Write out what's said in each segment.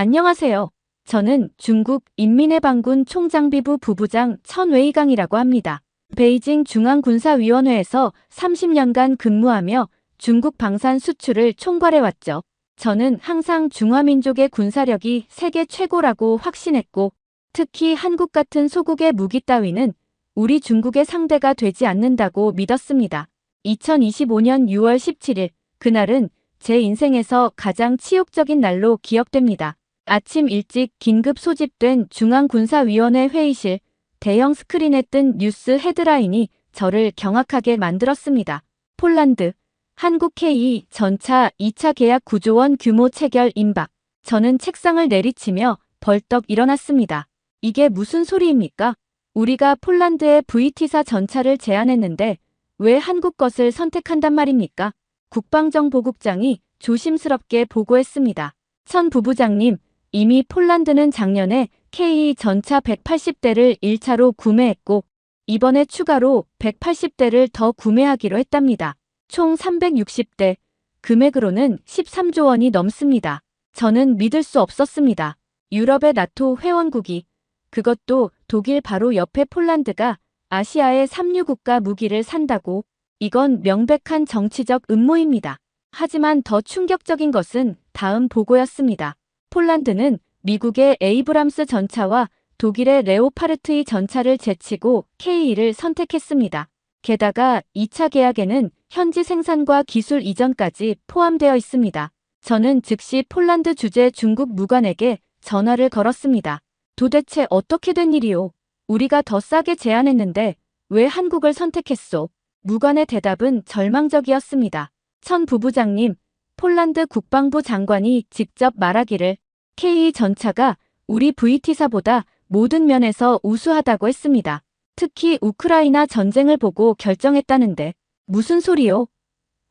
안녕하세요. 저는 중국 인민해방군 총장비부 부부장 천웨이강이라고 합니다. 베이징 중앙군사위원회에서 30년간 근무하며 중국 방산 수출을 총괄해왔죠. 저는 항상 중화민족의 군사력이 세계 최고라고 확신했고, 특히 한국 같은 소국의 무기 따위는 우리 중국의 상대가 되지 않는다고 믿었습니다. 2025년 6월 17일, 그날은 제 인생에서 가장 치욕적인 날로 기억됩니다. 아침 일찍 긴급 소집된 중앙군사위원회 회의실, 대형 스크린에 뜬 뉴스 헤드라인이 저를 경악하게 만들었습니다. 폴란드, 한국 K 전차 2차 계약 9조 원 규모 체결 임박. 저는 책상을 내리치며 벌떡 일어났습니다. 이게 무슨 소리입니까? 우리가 폴란드에 VT사 전차를 제안했는데 왜 한국 것을 선택한단 말입니까? 국방정보국장이 조심스럽게 보고했습니다. 천 부부장님, 이미 폴란드는 작년에 K 전차 180대를 1차로 구매했고 이번에 추가로 180대를 더 구매하기로 했답니다. 총 360대, 금액으로는 13조 원이 넘습니다. 저는 믿을 수 없었습니다. 유럽의 나토 회원국이, 그것도 독일 바로 옆에 폴란드가 아시아의 삼류국가 무기를 산다고? 이건 명백한 정치적 음모입니다. 하지만 더 충격적인 것은 다음 보고였습니다. 폴란드는 미국의 에이브람스 전차와 독일의 레오파르트 2 전차를 제치고 K2를 선택했습니다. 게다가 2차 계약에는 현지 생산과 기술 이전까지 포함되어 있습니다. 저는 즉시 폴란드 주재 중국 무관에게 전화를 걸었습니다. 도대체 어떻게 된 일이오? 우리가 더 싸게 제안했는데 왜 한국을 선택했소? 무관의 대답은 절망적이었습니다. 천 부부장님, 폴란드 국방부 장관이 직접 말하기를 K 전차가 우리 VT사보다 모든 면에서 우수하다고 했습니다. 특히 우크라이나 전쟁을 보고 결정했다는데 무슨 소리요?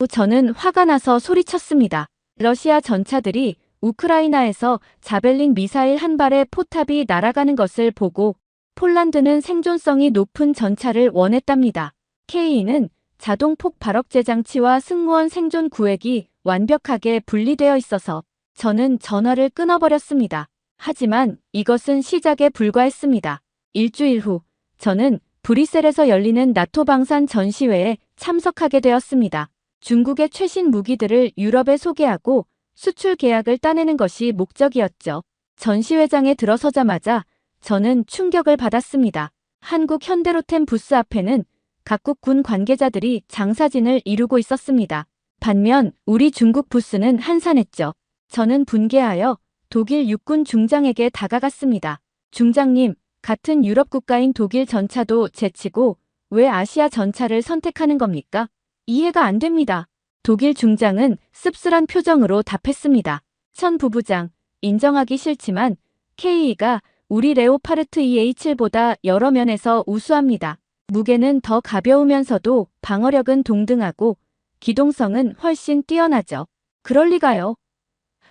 저는 화가 나서 소리쳤습니다. 러시아 전차들이 우크라이나에서 자벨린 미사일 한 발에 포탑이 날아가는 것을 보고 폴란드는 생존성이 높은 전차를 원했답니다. K2는 자동 폭발억제 장치와 승무원 생존 구획이 완벽하게 분리되어 있어서 저는 전화를 끊어버렸습니다. 하지만 이것은 시작에 불과했습니다. 일주일 후 저는 브뤼셀에서 열리는 나토 방산 전시회에 참석하게 되었습니다. 중국의 최신 무기들을 유럽에 소개하고 수출 계약을 따내는 것이 목적이었죠. 전시회장에 들어서자마자 저는 충격을 받았습니다. 한국 현대로템 부스 앞에는 각국 군 관계자들이 장사진을 이루고 있었습니다. 반면 우리 중국 부스는 한산했죠. 저는 분개하여 독일 육군 중장에게 다가갔습니다. 중장님, 같은 유럽 국가인 독일 전차도 제치고 왜 아시아 전차를 선택하는 겁니까? 이해가 안 됩니다. 독일 중장은 씁쓸한 표정으로 답했습니다. 천 부부장, 인정하기 싫지만 K2가 우리 레오파르트 2A7보다 여러 면에서 우수합니다. 무게는 더 가벼우면서도 방어력은 동등하고 기동성은 훨씬 뛰어나죠. 그럴 리가요.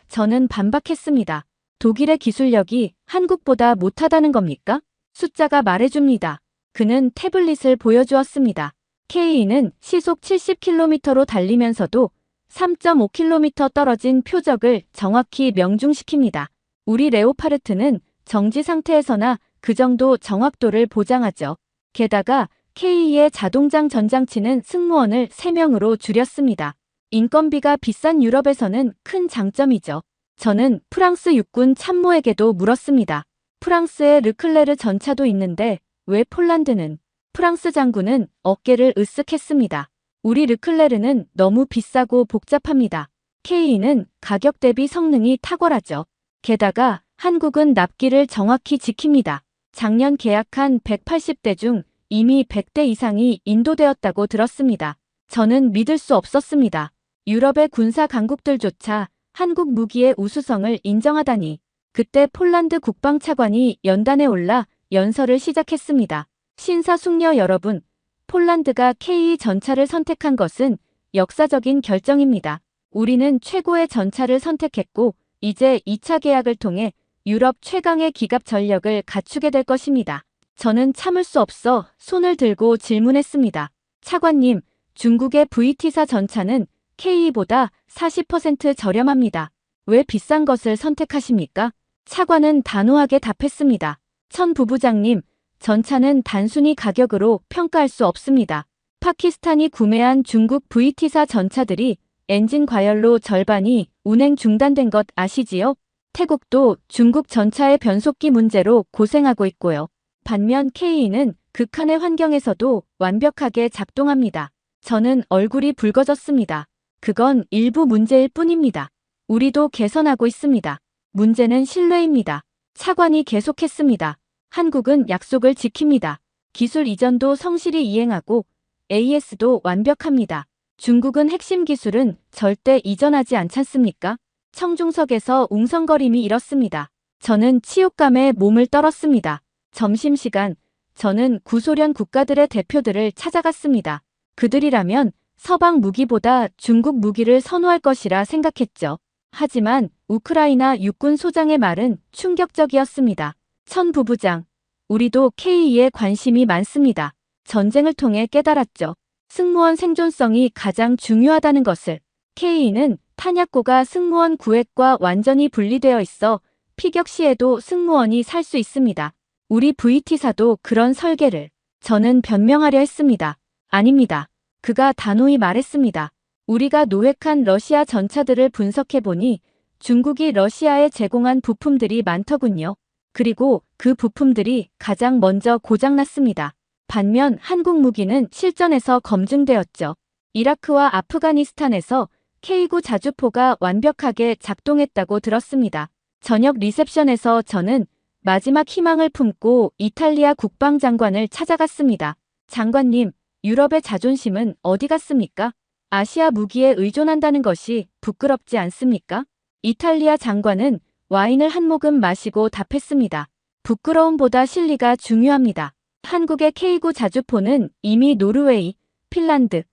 저는 반박했습니다. 독일의 기술력이 한국보다 못하다는 겁니까? 숫자가 말해줍니다. 그는 태블릿을 보여주었습니다. K2는 시속 70km로 달리면서도 3.5km 떨어진 표적을 정확히 명중시킵니다. 우리 레오파르트는 정지 상태에서나 그 정도 정확도를 보장하죠. 게다가 K2의 자동장 전장치는 승무원을 3명으로 줄였습니다. 인건비가 비싼 유럽에서는 큰 장점이죠. 저는 프랑스 육군 참모에게도 물었습니다. 프랑스의 르클레르 전차도 있는데 왜 폴란드는? 프랑스 장군은 어깨를 으쓱했습니다. 우리 르클레르는 너무 비싸고 복잡합니다. K2는 가격 대비 성능이 탁월하죠. 게다가 한국은 납기를 정확히 지킵니다. 작년 계약한 180대 중 이미 100대 이상이 인도되었다고 들었습니다. 저는 믿을 수 없었습니다. 유럽의 군사 강국들조차 한국 무기의 우수성을 인정하다니. 그때 폴란드 국방차관이 연단에 올라 연설을 시작했습니다. 신사숙녀 여러분, 폴란드가 K2 전차를 선택한 것은 역사적인 결정입니다. 우리는 최고의 전차를 선택했고 이제 2차 계약을 통해 유럽 최강의 기갑 전력을 갖추게 될 것입니다. 저는 참을 수 없어 손을 들고 질문했습니다. 차관님, 중국의 VT사 전차는 K2보다 40% 저렴합니다. 왜 비싼 것을 선택하십니까? 차관은 단호하게 답했습니다. 천 부부장님, 전차는 단순히 가격으로 평가할 수 없습니다. 파키스탄이 구매한 중국 VT사 전차들이 엔진 과열로 절반이 운행 중단된 것 아시지요? 태국도 중국 전차의 변속기 문제로 고생하고 있고요. 반면 K는 극한의 환경에서도 완벽하게 작동합니다. 저는 얼굴이 붉어졌습니다. 그건 일부 문제일 뿐입니다. 우리도 개선하고 있습니다. 문제는 신뢰입니다. 차관이 계속했습니다. 한국은 약속을 지킵니다. 기술 이전도 성실히 이행하고 AS도 완벽합니다. 중국은 핵심 기술은 절대 이전하지 않잖습니까? 청중석에서 웅성거림이 일었습니다. 저는 치욕감에 몸을 떨었습니다. 점심시간, 저는 구소련 국가들의 대표들을 찾아갔습니다. 그들이라면 서방 무기보다 중국 무기를 선호할 것이라 생각했죠. 하지만 우크라이나 육군 소장의 말은 충격적이었습니다. 천 부부장, 우리도 K에 관심이 많습니다. 전쟁을 통해 깨달았죠. 승무원 생존성이 가장 중요하다는 것을. K는 탄약고가 승무원 구획과 완전히 분리되어 있어 피격 시에도 승무원이 살 수 있습니다. 우리 VT사도 그런 설계를. 저는 변명하려 했습니다. 아닙니다. 그가 단호히 말했습니다. 우리가 노획한 러시아 전차들을 분석해보니 중국이 러시아에 제공한 부품들이 많더군요. 그리고 그 부품들이 가장 먼저 고장났습니다. 반면 한국 무기는 실전에서 검증되었죠. 이라크와 아프가니스탄에서 K9 자주포가 완벽하게 작동했다고 들었습니다. 저녁 리셉션에서 저는 마지막 희망을 품고 이탈리아 국방장관을 찾아갔습니다. 장관님, 유럽의 자존심은 어디 갔습니까? 아시아 무기에 의존한다는 것이 부끄럽지 않습니까? 이탈리아 장관은 와인을 한 모금 마시고 답했습니다. 부끄러움보다 실리가 중요합니다. 한국의 K9 자주포는 이미 노르웨이, 핀란드,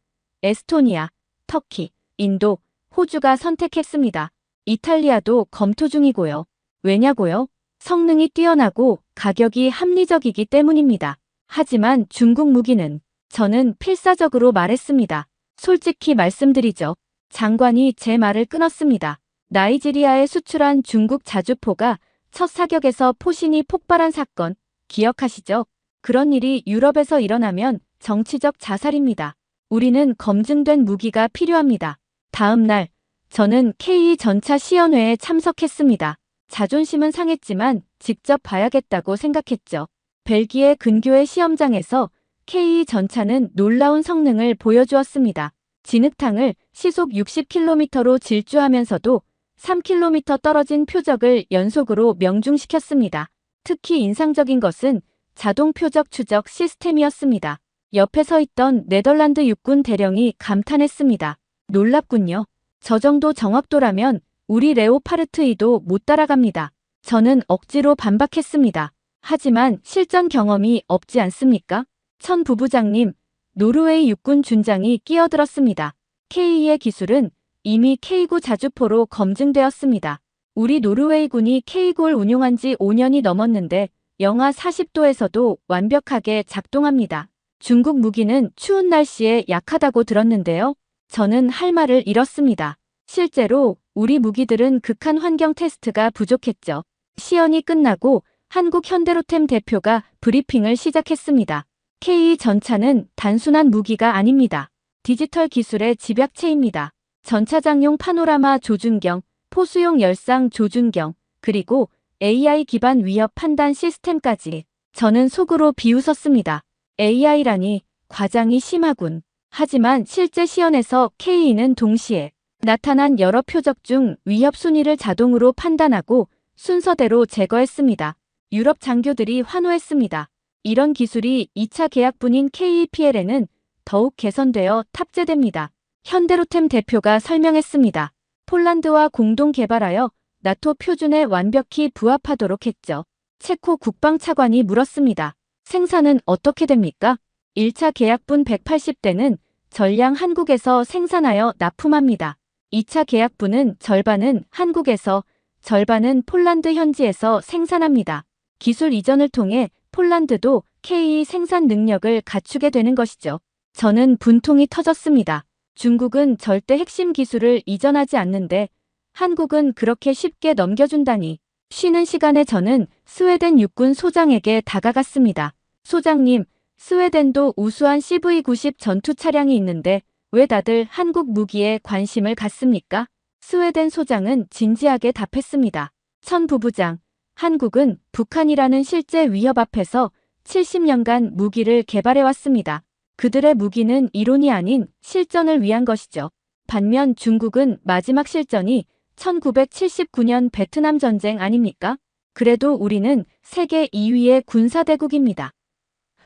에스토니아, 터키, 인도, 호주가 선택했습니다. 이탈리아도 검토 중이고요. 왜냐고요? 성능이 뛰어나고 가격이 합리적이기 때문입니다. 하지만 중국 무기는 저는 필사적으로 말했습니다. 솔직히 말씀드리죠. 장관이 제 말을 끊었습니다. 나이지리아에 수출한 중국 자주포가 첫 사격에서 포신이 폭발한 사건 기억하시죠? 그런 일이 유럽에서 일어나면 정치적 자살입니다. 우리는 검증된 무기가 필요합니다. 다음 날 저는 K 전차 시연회에 참석했습니다. 자존심은 상했지만 직접 봐야겠다고 생각했죠. 벨기에 근교의 시험장에서 K 전차는 놀라운 성능을 보여주었습니다. 진흙탕을 시속 60km로 질주하면서도 3km 떨어진 표적을 연속으로 명중시켰습니다. 특히 인상적인 것은 자동 표적 추적 시스템이었습니다. 옆에 서 있던 네덜란드 육군 대령이 감탄했습니다. 놀랍군요. 저 정도 정확도라면 우리 레오파르트 2도 못 따라갑니다. 저는 억지로 반박했습니다. 하지만 실전 경험이 없지 않습니까? 천 부부장님, 노르웨이 육군 준장이 끼어들었습니다. K의 기술은 이미 K9 자주포로 검증되었습니다. 우리 노르웨이군이 K9를 운용한 지 5년이 넘었는데 영하 40도에서도 완벽하게 작동합니다. 중국 무기는 추운 날씨에 약하다고 들었는데요. 저는 할 말을 잃었습니다. 실제로 우리 무기들은 극한 환경 테스트가 부족했죠. 시연이 끝나고 한국 현대로템 대표가 브리핑을 시작했습니다. K 전차는 단순한 무기가 아닙니다. 디지털 기술의 집약체입니다. 전차장용 파노라마 조준경, 포수용 열상 조준경, 그리고 AI 기반 위협 판단 시스템까지. 저는 속으로 비웃었습니다. AI라니 과장이 심하군. 하지만 실제 시연에서 K는 동시에 나타난 여러 표적 중 위협 순위를 자동으로 판단하고 순서대로 제거했습니다. 유럽 장교들이 환호했습니다. 이런 기술이 2차 계약분인 KEPL에는 더욱 개선되어 탑재됩니다. 현대로템 대표가 설명했습니다. 폴란드와 공동 개발하여 나토 표준에 완벽히 부합하도록 했죠. 체코 국방차관이 물었습니다. 생산은 어떻게 됩니까? 1차 계약분 180대는 전량 한국에서 생산하여 납품합니다. 2차 계약분은 절반은 한국에서, 절반은 폴란드 현지에서 생산합니다. 기술 이전을 통해 폴란드도 K 생산 능력을 갖추게 되는 것이죠. 저는 분통이 터졌습니다. 중국은 절대 핵심 기술을 이전하지 않는데 한국은 그렇게 쉽게 넘겨준다니. 쉬는 시간에 저는 스웨덴 육군 소장에게 다가갔습니다. 소장님, 스웨덴도 우수한 CV-90 전투 차량이 있는데 왜 다들 한국 무기에 관심을 갖습니까? 스웨덴 소장은 진지하게 답했습니다. 천 부부장, 한국은 북한이라는 실제 위협 앞에서 70년간 무기를 개발해왔습니다. 그들의 무기는 이론이 아닌 실전을 위한 것이죠. 반면 중국은 마지막 실전이 1979년 베트남 전쟁 아닙니까? 그래도 우리는 세계 2위의 군사대국입니다.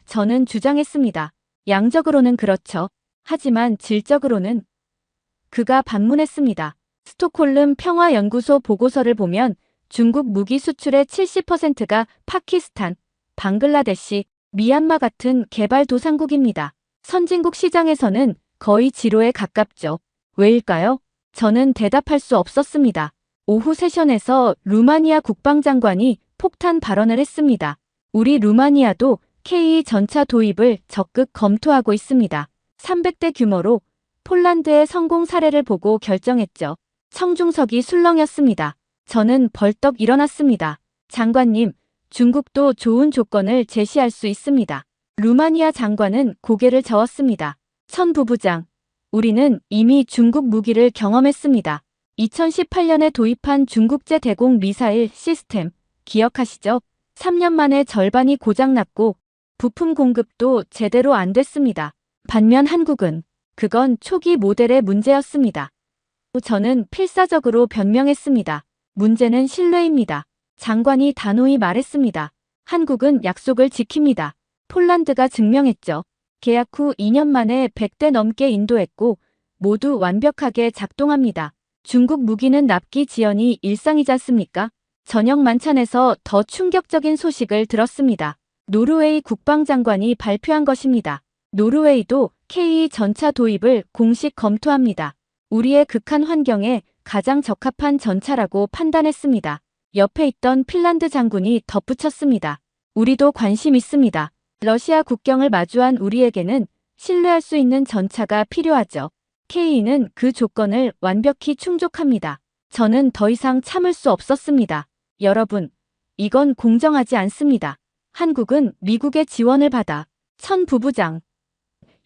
저는 주장했습니다. 양적으로는 그렇죠. 하지만 질적으로는 그가 반문했습니다. 스톡홀름 평화연구소 보고서를 보면 중국 무기 수출의 70%가 파키스탄, 방글라데시, 미얀마 같은 개발도상국입니다. 선진국 시장에서는 거의 지로에 가깝죠. 왜일까요? 저는 대답할 수 없었습니다. 오후 세션에서 루마니아 국방장관이 폭탄 발언을 했습니다. 우리 루마니아도 K 전차 도입을 적극 검토하고 있습니다. 300대 규모로 폴란드의 성공 사례를 보고 결정했죠. 청중석이 술렁였습니다. 저는 벌떡 일어났습니다. 장관님, 중국도 좋은 조건을 제시할 수 있습니다. 루마니아 장관은 고개를 저었습니다. 천 부부장, 우리는 이미 중국 무기를 경험했습니다. 2018년에 도입한 중국제 대공 미사일 시스템, 기억하시죠? 3년 만에 절반이 고장났고 부품 공급도 제대로 안 됐습니다. 반면 한국은 그건 초기 모델의 문제였습니다. 저는 필사적으로 변명했습니다. 문제는 신뢰입니다. 장관이 단호히 말했습니다. 한국은 약속을 지킵니다. 폴란드가 증명했죠. 계약 후 2년 만에 100대 넘게 인도했고 모두 완벽하게 작동합니다. 중국 무기는 납기 지연이 일상이지 않습니까? 저녁 만찬에서 더 충격적인 소식을 들었습니다. 노르웨이 국방장관이 발표한 것입니다. 노르웨이도 K 전차 도입을 공식 검토합니다. 우리의 극한 환경에 가장 적합한 전차라고 판단했습니다. 옆에 있던 핀란드 장군이 덧붙였습니다. 우리도 관심 있습니다. 러시아 국경을 마주한 우리에게는 신뢰할 수 있는 전차가 필요하죠. K는 그 조건을 완벽히 충족합니다. 저는 더 이상 참을 수 없었습니다. 여러분, 이건 공정하지 않습니다. 한국은 미국의 지원을 받아 천 부부장,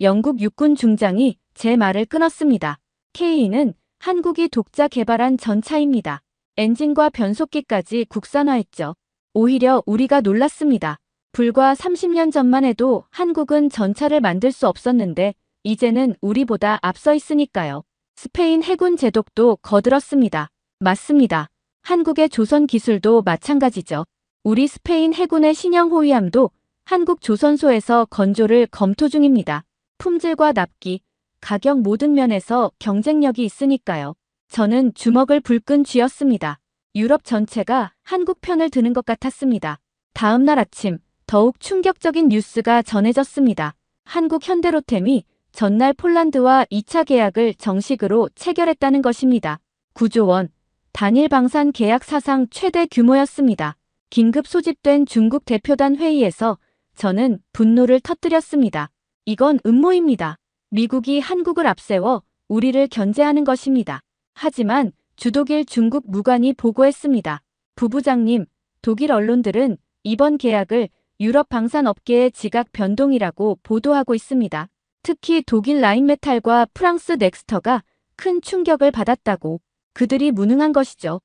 영국 육군 중장이 제 말을 끊었습니다. K는 한국이 독자 개발한 전차입니다. 엔진과 변속기까지 국산화했죠. 오히려 우리가 놀랐습니다. 불과 30년 전만 해도 한국은 전차를 만들 수 없었는데 이제는 우리보다 앞서 있으니까요. 스페인 해군 제독도 거들었습니다. 맞습니다. 한국의 조선 기술도 마찬가지죠. 우리 스페인 해군의 신형 호위함도 한국 조선소에서 건조를 검토 중입니다. 품질과 납기, 가격 모든 면에서 경쟁력이 있으니까요. 저는 주먹을 불끈 쥐었습니다. 유럽 전체가 한국 편을 드는 것 같았습니다. 다음 날 아침 더욱 충격적인 뉴스가 전해졌습니다. 한국 현대로템이 전날 폴란드와 2차 계약을 정식으로 체결했다는 것입니다. 9조 원, 단일 방산 계약 사상 최대 규모였습니다. 긴급 소집된 중국 대표단 회의에서 저는 분노를 터뜨렸습니다. 이건 음모입니다. 미국이 한국을 앞세워 우리를 견제하는 것입니다. 하지만 주독일 중국 무관이 보고했습니다. 부부장님, 독일 언론들은 이번 계약을 유럽 방산업계의 지각 변동이라고 보도하고 있습니다. 특히 독일 라인메탈과 프랑스 넥스터가 큰 충격을 받았다고. 그들이 무능한 것이죠.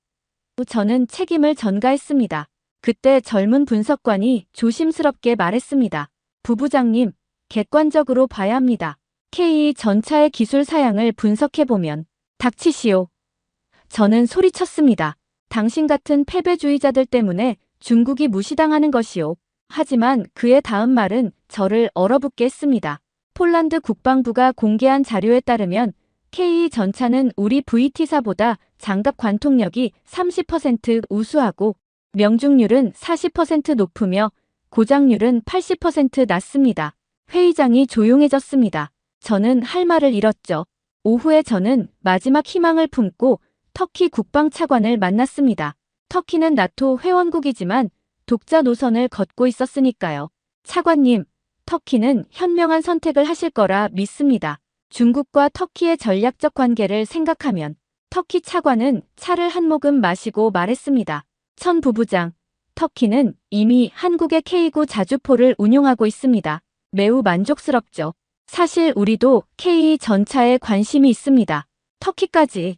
저는 책임을 전가했습니다. 그때 젊은 분석관이 조심스럽게 말했습니다. 부부장님, 객관적으로 봐야 합니다. K 전차의 기술 사양을 분석해보면 닥치시오. 저는 소리쳤습니다. 당신 같은 패배주의자들 때문에 중국이 무시당하는 것이오. 하지만 그의 다음 말은 저를 얼어붙게 했습니다. 폴란드 국방부가 공개한 자료에 따르면 K 전차는 우리 VT사보다 장갑 관통력이 30% 우수하고 명중률은 40% 높으며 고장률은 80% 낮습니다. 회의장이 조용해졌습니다. 저는 할 말을 잃었죠. 오후에 저는 마지막 희망을 품고 터키 국방차관을 만났습니다. 터키는 나토 회원국이지만 독자 노선을 걷고 있었으니까요. 차관님, 터키는 현명한 선택을 하실 거라 믿습니다. 중국과 터키의 전략적 관계를 생각하면 터키 차관은 차를 한 모금 마시고 말했습니다. 천 부부장, 터키는 이미 한국의 K9 자주포를 운용하고 있습니다. 매우 만족스럽죠. 사실 우리도 K 전차에 관심이 있습니다. 터키까지.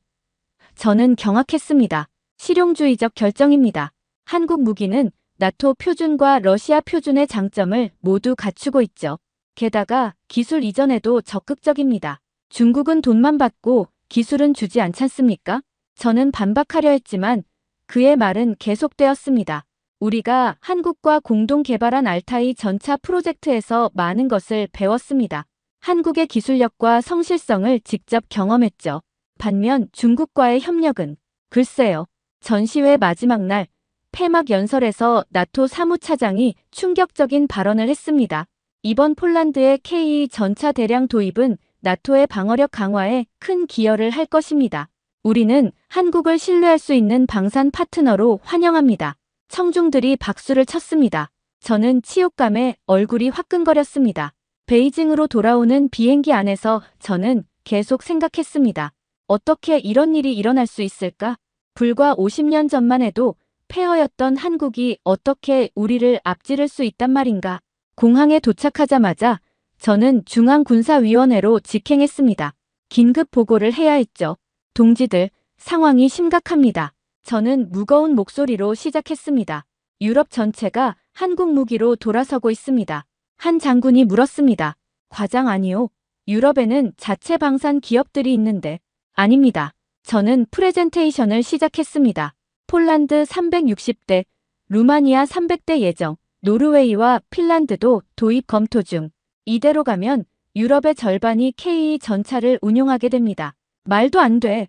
저는 경악했습니다. 실용주의적 결정입니다. 한국 무기는 나토 표준과 러시아 표준의 장점을 모두 갖추고 있죠. 게다가 기술 이전에도 적극적입니다. 중국은 돈만 받고 기술은 주지 않잖습니까? 저는 반박하려 했지만 그의 말은 계속되었습니다. 우리가 한국과 공동 개발한 알타이 전차 프로젝트에서 많은 것을 배웠습니다. 한국의 기술력과 성실성을 직접 경험했죠. 반면 중국과의 협력은 글쎄요. 전시회 마지막 날 폐막 연설에서 나토 사무차장이 충격적인 발언을 했습니다. 이번 폴란드의 K 전차 대량 도입은 나토의 방어력 강화에 큰 기여를 할 것입니다. 우리는 한국을 신뢰할 수 있는 방산 파트너로 환영합니다. 청중들이 박수를 쳤습니다. 저는 치욕감에 얼굴이 화끈거렸습니다. 베이징으로 돌아오는 비행기 안에서 저는 계속 생각했습니다. 어떻게 이런 일이 일어날 수 있을까? 불과 50년 전만 해도 폐허였던 한국이 어떻게 우리를 앞지를 수 있단 말인가? 공항에 도착하자마자 저는 중앙군사위원회로 직행했습니다. 긴급 보고를 해야 했죠. 동지들, 상황이 심각합니다. 저는 무거운 목소리로 시작했습니다. 유럽 전체가 한국 무기로 돌아서고 있습니다. 한 장군이 물었습니다. 과장 아니요. 유럽에는 자체 방산 기업들이 있는데. 아닙니다. 저는 프레젠테이션을 시작했습니다. 폴란드 360대, 루마니아 300대 예정, 노르웨이와 핀란드도 도입 검토 중. 이대로 가면 유럽의 절반이 K 전차를 운용하게 됩니다. 말도 안 돼.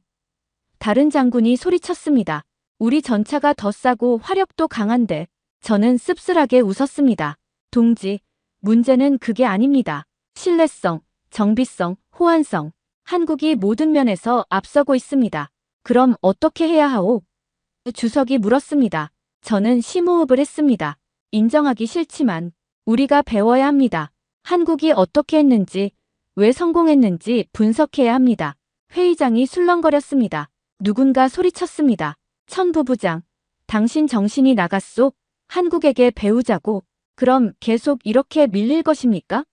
다른 장군이 소리쳤습니다. 우리 전차가 더 싸고 화력도 강한데. 저는 씁쓸하게 웃었습니다. 동지, 문제는 그게 아닙니다. 신뢰성, 정비성, 호환성. 한국이 모든 면에서 앞서고 있습니다. 그럼 어떻게 해야 하오? 주석이 물었습니다. 저는 심호흡을 했습니다. 인정하기 싫지만 우리가 배워야 합니다. 한국이 어떻게 했는지, 왜 성공했는지 분석해야 합니다. 회의장이 술렁거렸습니다. 누군가 소리쳤습니다. 천 부부장, 당신 정신이 나갔소? 한국에게 배우자고. 그럼 계속 이렇게 밀릴 것입니까?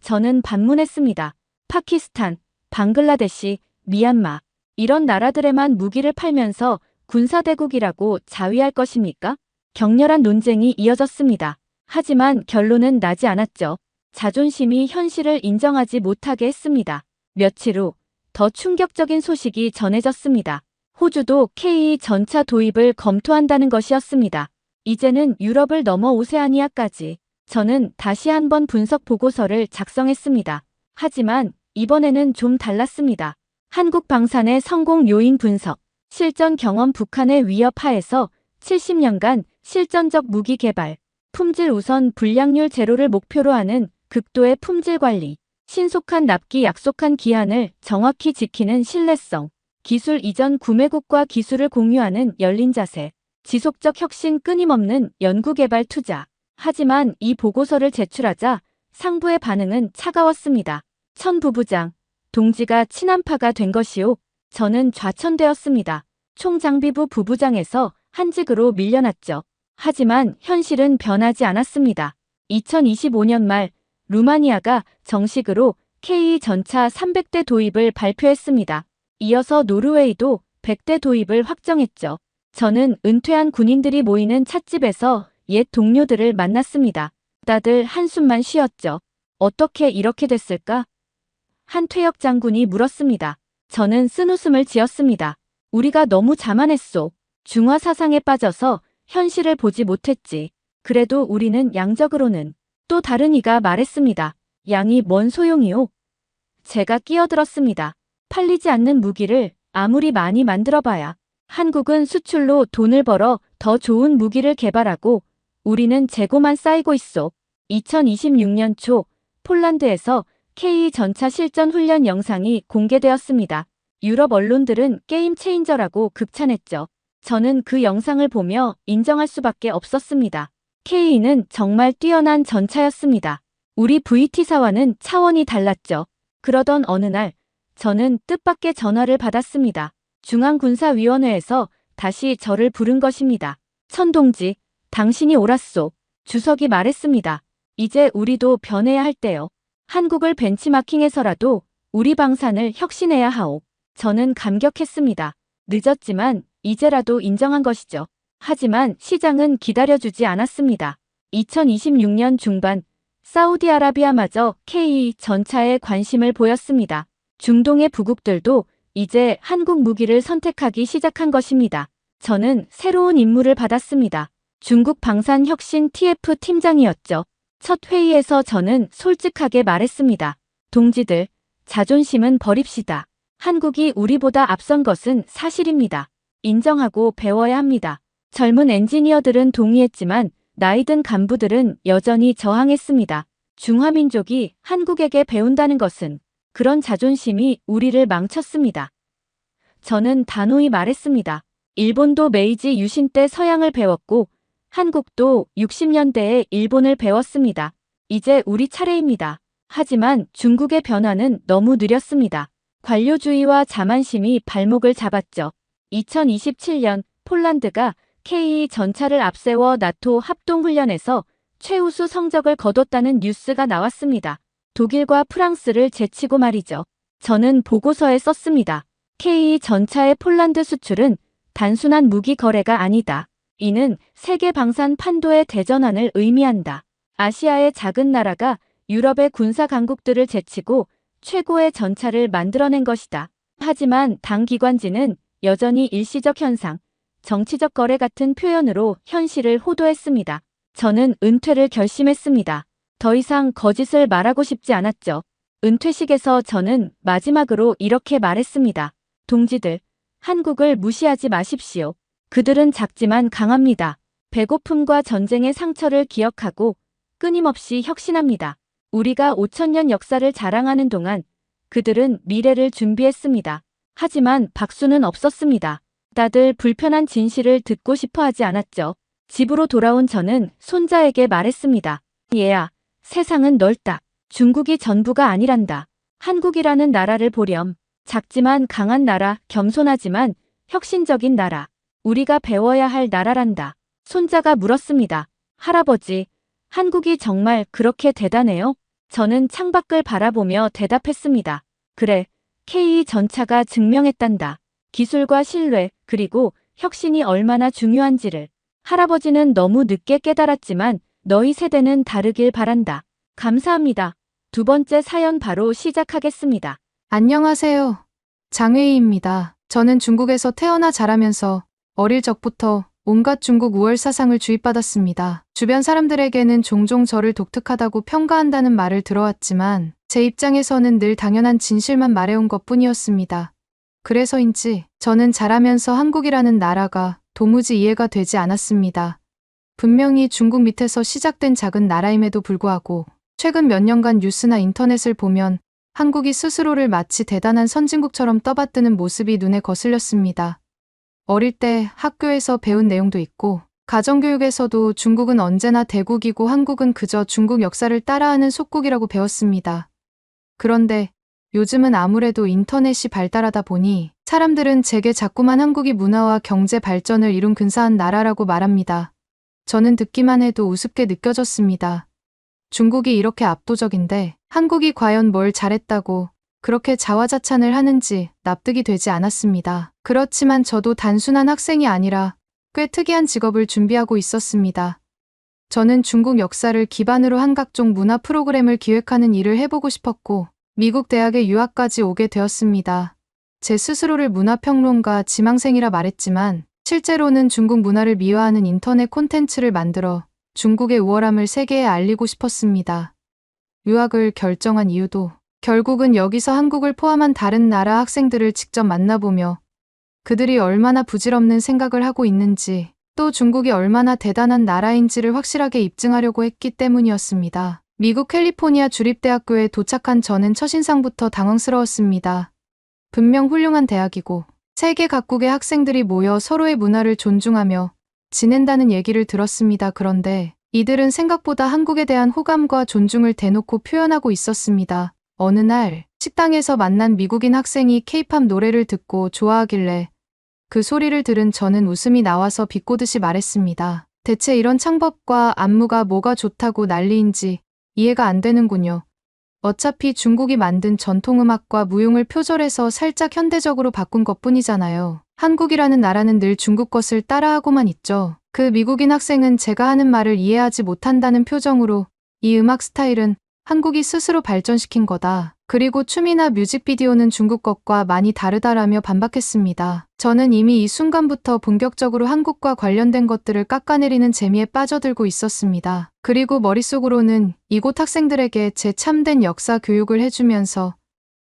저는 반문했습니다. 파키스탄, 방글라데시, 미얀마 이런 나라들에만 무기를 팔면서 군사대국이라고 자위할 것입니까? 격렬한 논쟁이 이어졌습니다. 하지만 결론은 나지 않았죠. 자존심이 현실을 인정하지 못하게 했습니다. 며칠 후 더 충격적인 소식이 전해졌습니다. 호주도 K 전차 도입을 검토한다는 것이었습니다. 이제는 유럽을 넘어 오세아니아까지. 저는 다시 한번 분석 보고서를 작성했습니다. 하지만 이번에는 좀 달랐습니다. 한국 방산의 성공 요인 분석, 실전 경험 북한의 위협 하에서 70년간 실전적 무기 개발, 품질 우선 불량률 제로를 목표로 하는 극도의 품질 관리, 신속한 납기 약속한 기한을 정확히 지키는 신뢰성, 기술 이전 구매국과 기술을 공유하는 열린 자세, 지속적 혁신 끊임없는 연구개발 투자. 하지만 이 보고서를 제출하자 상부의 반응은 차가웠습니다. 천 부부장, 동지가 친한파가 된 것이오. 저는 좌천되었습니다. 총장비부 부부장에서 한직으로 밀려났죠. 하지만 현실은 변하지 않았습니다. 2025년 말 루마니아가 정식으로 K 전차 300대 도입을 발표했습니다. 이어서 노르웨이도 100대 도입을 확정했죠. 저는 은퇴한 군인들이 모이는 찻집에서 옛 동료들을 만났습니다. 다들 한숨만 쉬었죠. 어떻게 이렇게 됐을까? 한 퇴역 장군이 물었습니다. 저는 쓴웃음을 지었습니다. 우리가 너무 자만했소. 중화 사상에 빠져서 현실을 보지 못했지. 그래도 우리는 양적으로는. 또 다른 이가 말했습니다. 양이 뭔 소용이오? 제가 끼어들었습니다. 팔리지 않는 무기를 아무리 많이 만들어봐야 한국은 수출로 돈을 벌어 더 좋은 무기를 개발하고 우리는 재고만 쌓이고 있어. 2026년 초 폴란드에서 K 전차 실전 훈련 영상이 공개되었습니다. 유럽 언론들은 게임 체인저라고 극찬했죠. 저는 그 영상을 보며 인정할 수밖에 없었습니다. K는 정말 뛰어난 전차였습니다. 우리 VT사와는 차원이 달랐죠. 그러던 어느 날 저는 뜻밖의 전화를 받았습니다. 중앙군사위원회에서 다시 저를 부른 것입니다. 천동지, 당신이 옳았소. 주석이 말했습니다. 이제 우리도 변해야 할 때요. 한국을 벤치마킹해서라도 우리 방산을 혁신해야 하오. 저는 감격했습니다. 늦었지만 이제라도 인정한 것이죠. 하지만 시장은 기다려주지 않았습니다. 2026년 중반 사우디아라비아마저 KE 전차에 관심을 보였습니다. 중동의 부국들도 이제 한국 무기를 선택하기 시작한 것입니다. 저는 새로운 임무를 받았습니다. 중국 방산혁신 TF 팀장이었죠. 첫 회의에서 저는 솔직하게 말했습니다. 동지들, 자존심은 버립시다. 한국이 우리보다 앞선 것은 사실입니다. 인정하고 배워야 합니다. 젊은 엔지니어들은 동의했지만 나이 든 간부들은 여전히 저항했습니다. 중화민족이 한국에게 배운다는 것은 그런 자존심이 우리를 망쳤습니다. 저는 단호히 말했습니다. 일본도 메이지 유신 때 서양을 배웠고 한국도 60년대에 일본을 배웠습니다. 이제 우리 차례입니다. 하지만 중국의 변화는 너무 느렸습니다. 관료주의와 자만심이 발목을 잡았죠. 2027년 폴란드가 KE 전차를 앞세워 나토 합동훈련에서 최우수 성적을 거뒀다는 뉴스가 나왔습니다. 독일과 프랑스를 제치고 말이죠. 저는 보고서에 썼습니다. KE 전차의 폴란드 수출은 단순한 무기 거래가 아니다. 이는 세계 방산 판도의 대전환을 의미한다. 아시아의 작은 나라가 유럽의 군사 강국들을 제치고 최고의 전차를 만들어낸 것이다. 하지만 당 기관지는 여전히 일시적 현상, 정치적 거래 같은 표현으로 현실을 호도했습니다. 저는 은퇴를 결심했습니다. 더 이상 거짓을 말하고 싶지 않았죠. 은퇴식에서 저는 마지막으로 이렇게 말했습니다. 동지들, 한국을 무시하지 마십시오. 그들은 작지만 강합니다. 배고픔과 전쟁의 상처를 기억하고 끊임없이 혁신합니다. 우리가 5천년 역사를 자랑하는 동안 그들은 미래를 준비했습니다. 하지만 박수는 없었습니다. 다들 불편한 진실을 듣고 싶어 하지 않았죠. 집으로 돌아온 저는 손자에게 말했습니다. 얘야, 세상은 넓다. 중국이 전부가 아니란다. 한국이라는 나라를 보렴. 작지만 강한 나라, 겸손하지만 혁신적인 나라. 우리가 배워야 할 나라란다. 손자가 물었습니다. 할아버지, 한국이 정말 그렇게 대단해요? 저는 창밖을 바라보며 대답했습니다. 그래, KE 전차가 증명했단다. 기술과 신뢰, 그리고 혁신이 얼마나 중요한지를. 할아버지는 너무 늦게 깨달았지만 너희 세대는 다르길 바란다. 감사합니다. 두 번째 사연 바로 시작하겠습니다. 안녕하세요. 장웨이입니다. 저는 중국에서 태어나 자라면서 어릴 적부터 온갖 중국 우월 사상을 주입받았습니다. 주변 사람들에게는 종종 저를 독특하다고 평가한다는 말을 들어왔지만 제 입장에서는 늘 당연한 진실만 말해온 것뿐이었습니다. 그래서인지 저는 자라면서 한국이라는 나라가 도무지 이해가 되지 않았습니다. 분명히 중국 밑에서 시작된 작은 나라임에도 불구하고 최근 몇 년간 뉴스나 인터넷을 보면 한국이 스스로를 마치 대단한 선진국처럼 떠받드는 모습이 눈에 거슬렸습니다. 어릴 때 학교에서 배운 내용도 있고 가정교육에서도 중국은 언제나 대국이고 한국은 그저 중국 역사를 따라하는 속국이라고 배웠습니다. 그런데 요즘은 아무래도 인터넷이 발달하다 보니 사람들은 제게 자꾸만 한국이 문화와 경제 발전을 이룬 근사한 나라라고 말합니다. 저는 듣기만 해도 우습게 느껴졌습니다. 중국이 이렇게 압도적인데 한국이 과연 뭘 잘했다고 그렇게 자화자찬을 하는지 납득이 되지 않았습니다. 그렇지만 저도 단순한 학생이 아니라 꽤 특이한 직업을 준비하고 있었습니다. 저는 중국 역사를 기반으로 한 각종 문화 프로그램을 기획하는 일을 해보고 싶었고 미국 대학에 유학까지 오게 되었습니다. 제 스스로를 문화평론가 지망생이라 말했지만 실제로는 중국 문화를 미화하는 인터넷 콘텐츠를 만들어 중국의 우월함을 세계에 알리고 싶었습니다. 유학을 결정한 이유도 결국은 여기서 한국을 포함한 다른 나라 학생들을 직접 만나보며 그들이 얼마나 부질없는 생각을 하고 있는지 또 중국이 얼마나 대단한 나라인지를 확실하게 입증하려고 했기 때문이었습니다. 미국 캘리포니아 주립대학교에 도착한 저는 첫인상부터 당황스러웠습니다. 분명 훌륭한 대학이고 세계 각국의 학생들이 모여 서로의 문화를 존중하며 지낸다는 얘기를 들었습니다. 그런데 이들은 생각보다 한국에 대한 호감과 존중을 대놓고 표현하고 있었습니다. 어느 날 식당에서 만난 미국인 학생이 케이팝 노래를 듣고 좋아하길래 그 소리를 들은 저는 웃음이 나와서 비꼬듯이 말했습니다. 대체 이런 창법과 안무가 뭐가 좋다고 난리인지 이해가 안 되는군요. 어차피 중국이 만든 전통음악과 무용을 표절해서 살짝 현대적으로 바꾼 것뿐이잖아요. 한국이라는 나라는 늘 중국 것을 따라하고만 있죠. 그 미국인 학생은 제가 하는 말을 이해하지 못한다는 표정으로 이 음악 스타일은 한국이 스스로 발전시킨 거다. 그리고 춤이나 뮤직비디오는 중국 것과 많이 다르다라며 반박했습니다. 저는 이미 이 순간부터 본격적으로 한국과 관련된 것들을 깎아내리는 재미에 빠져들고 있었습니다. 그리고 머릿속으로는 이곳 학생들에게 제 참된 역사 교육을 해주면서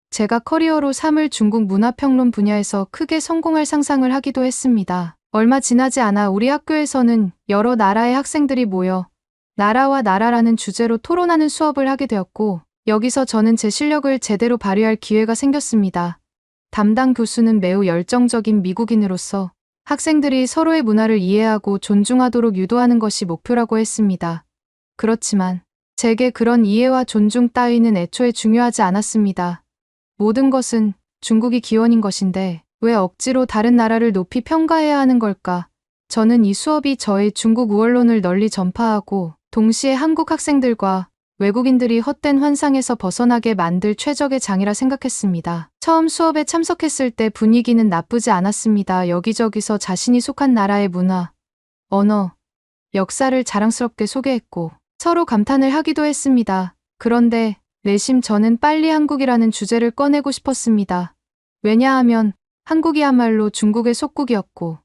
제가 커리어로 삼을 중국 문화평론 분야에서 크게 성공할 상상을 하기도 했습니다. 얼마 지나지 않아 우리 학교에서는 여러 나라의 학생들이 모여 나라와 나라라는 주제로 토론하는 수업을 하게 되었고, 여기서 저는 제 실력을 제대로 발휘할 기회가 생겼습니다. 담당 교수는 매우 열정적인 미국인으로서 학생들이 서로의 문화를 이해하고 존중하도록 유도하는 것이 목표라고 했습니다. 그렇지만 제게 그런 이해와 존중 따위는 애초에 중요하지 않았습니다. 모든 것은 중국이 기원인 것인데 왜 억지로 다른 나라를 높이 평가해야 하는 걸까? 저는 이 수업이 저의 중국 우월론을 널리 전파하고 동시에 한국 학생들과 외국인들이 헛된 환상에서 벗어나게 만들 최적의 장이라 생각했습니다. 처음 수업에 참석했을 때 분위기는 나쁘지 않았습니다. 여기저기서 자신이 속한 나라의 문화, 언어, 역사를 자랑스럽게 소개했고 서로 감탄을 하기도 했습니다. 그런데 내심 저는 빨리 한국이라는 주제를 꺼내고 싶었습니다. 왜냐하면 한국이야말로 중국의 속국이었고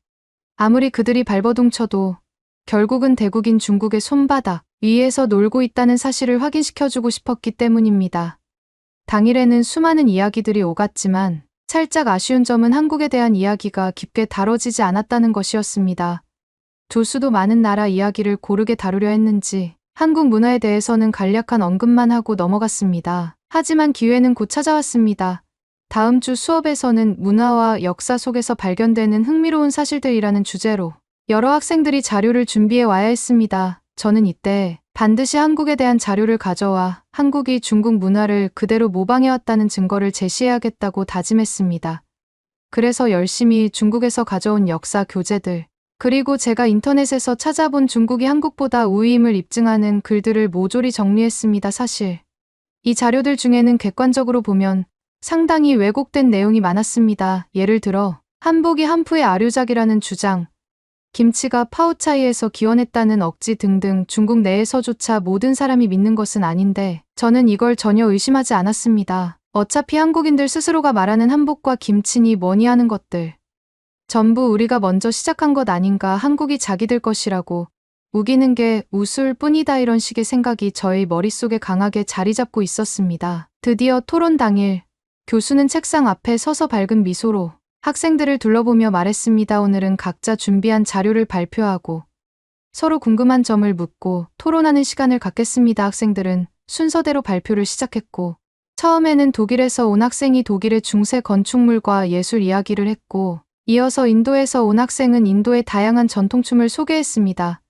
아무리 그들이 발버둥 쳐도 결국은 대국인 중국의 손바닥 위에서 놀고 있다는 사실을 확인시켜주고 싶었기 때문입니다. 당일에는 수많은 이야기들이 오갔지만 살짝 아쉬운 점은 한국에 대한 이야기가 깊게 다뤄지지 않았다는 것이었습니다. 두 수도 많은 나라 이야기를 고르게 다루려 했는지 한국 문화에 대해서는 간략한 언급만 하고 넘어갔습니다. 하지만 기회는 곧 찾아왔습니다. 다음 주 수업에서는 문화와 역사 속에서 발견되는 흥미로운 사실들이라는 주제로 여러 학생들이 자료를 준비해 와야 했습니다. 저는 이때 반드시 한국에 대한 자료를 가져와 한국이 중국 문화를 그대로 모방해왔다는 증거를 제시해야겠다고 다짐했습니다. 그래서 열심히 중국에서 가져온 역사 교재들, 그리고 제가 인터넷에서 찾아본 중국이 한국보다 우위임을 입증하는 글들을 모조리 정리했습니다. 사실 이 자료들 중에는 객관적으로 보면 상당히 왜곡된 내용이 많았습니다. 예를 들어 한복이 한푸의 아류작이라는 주장, 김치가 파오차이에서 기원했다는 억지 등등 중국 내에서조차 모든 사람이 믿는 것은 아닌데 저는 이걸 전혀 의심하지 않았습니다. 어차피 한국인들 스스로가 말하는 한복과 김치니 뭐니 하는 것들 전부 우리가 먼저 시작한 것 아닌가, 한국이 자기들 것이라고 우기는 게 우스울 뿐이다, 이런 식의 생각이 저의 머릿속에 강하게 자리 잡고 있었습니다. 드디어 토론 당일 교수는 책상 앞에 서서 밝은 미소로 학생들을 둘러보며 말했습니다. 오늘은 각자 준비한 자료를 발표하고 서로 궁금한 점을 묻고 토론하는 시간을 갖겠습니다. 학생들은 순서대로 발표를 시작했고 처음에는 독일에서 온 학생이 독일의 중세 건축물과 예술 이야기를 했고 이어서 인도에서 온 학생은 인도의 다양한 전통춤을 소개했습니다.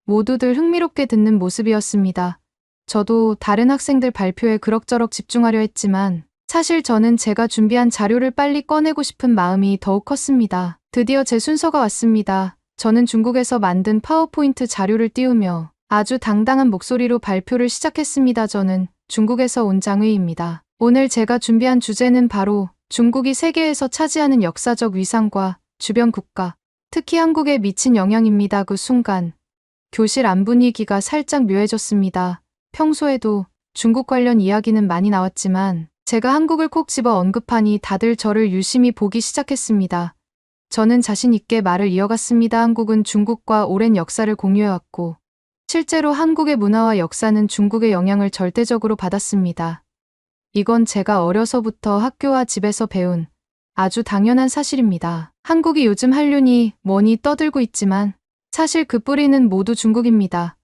모두들 흥미롭게 듣는 모습이었습니다. 저도 다른 학생들 발표에 그럭저럭 집중하려 했지만 사실 저는 제가 준비한 자료를 빨리 꺼내고 싶은 마음이 더욱 컸습니다. 드디어 제 순서가 왔습니다. 저는 중국에서 만든 파워포인트 자료를 띄우며 아주 당당한 목소리로 발표를 시작했습니다. 저는 중국에서 온 장의입니다. 오늘 제가 준비한 주제는 바로 중국이 세계에서 차지하는 역사적 위상과 주변 국가, 특히 한국에 미친 영향입니다. 그 순간 교실 안 분위기가 살짝 묘해졌습니다. 평소에도 중국 관련 이야기는 많이 나왔지만 제가 한국을 콕 집어 언급하니 다들 저를 유심히 보기 시작했습니다. 저는 자신 있게 말을 이어갔습니다. 한국은 중국과 오랜 역사를 공유해왔고 실제로 한국의 문화와 역사는 중국의 영향을 절대적으로 받았습니다. 이건 제가 어려서부터 학교와 집에서 배운 아주 당연한 사실입니다. 한국이 요즘 한류니 뭐니 떠들고 있지만 사실 그 뿌리는 모두 중국입니다.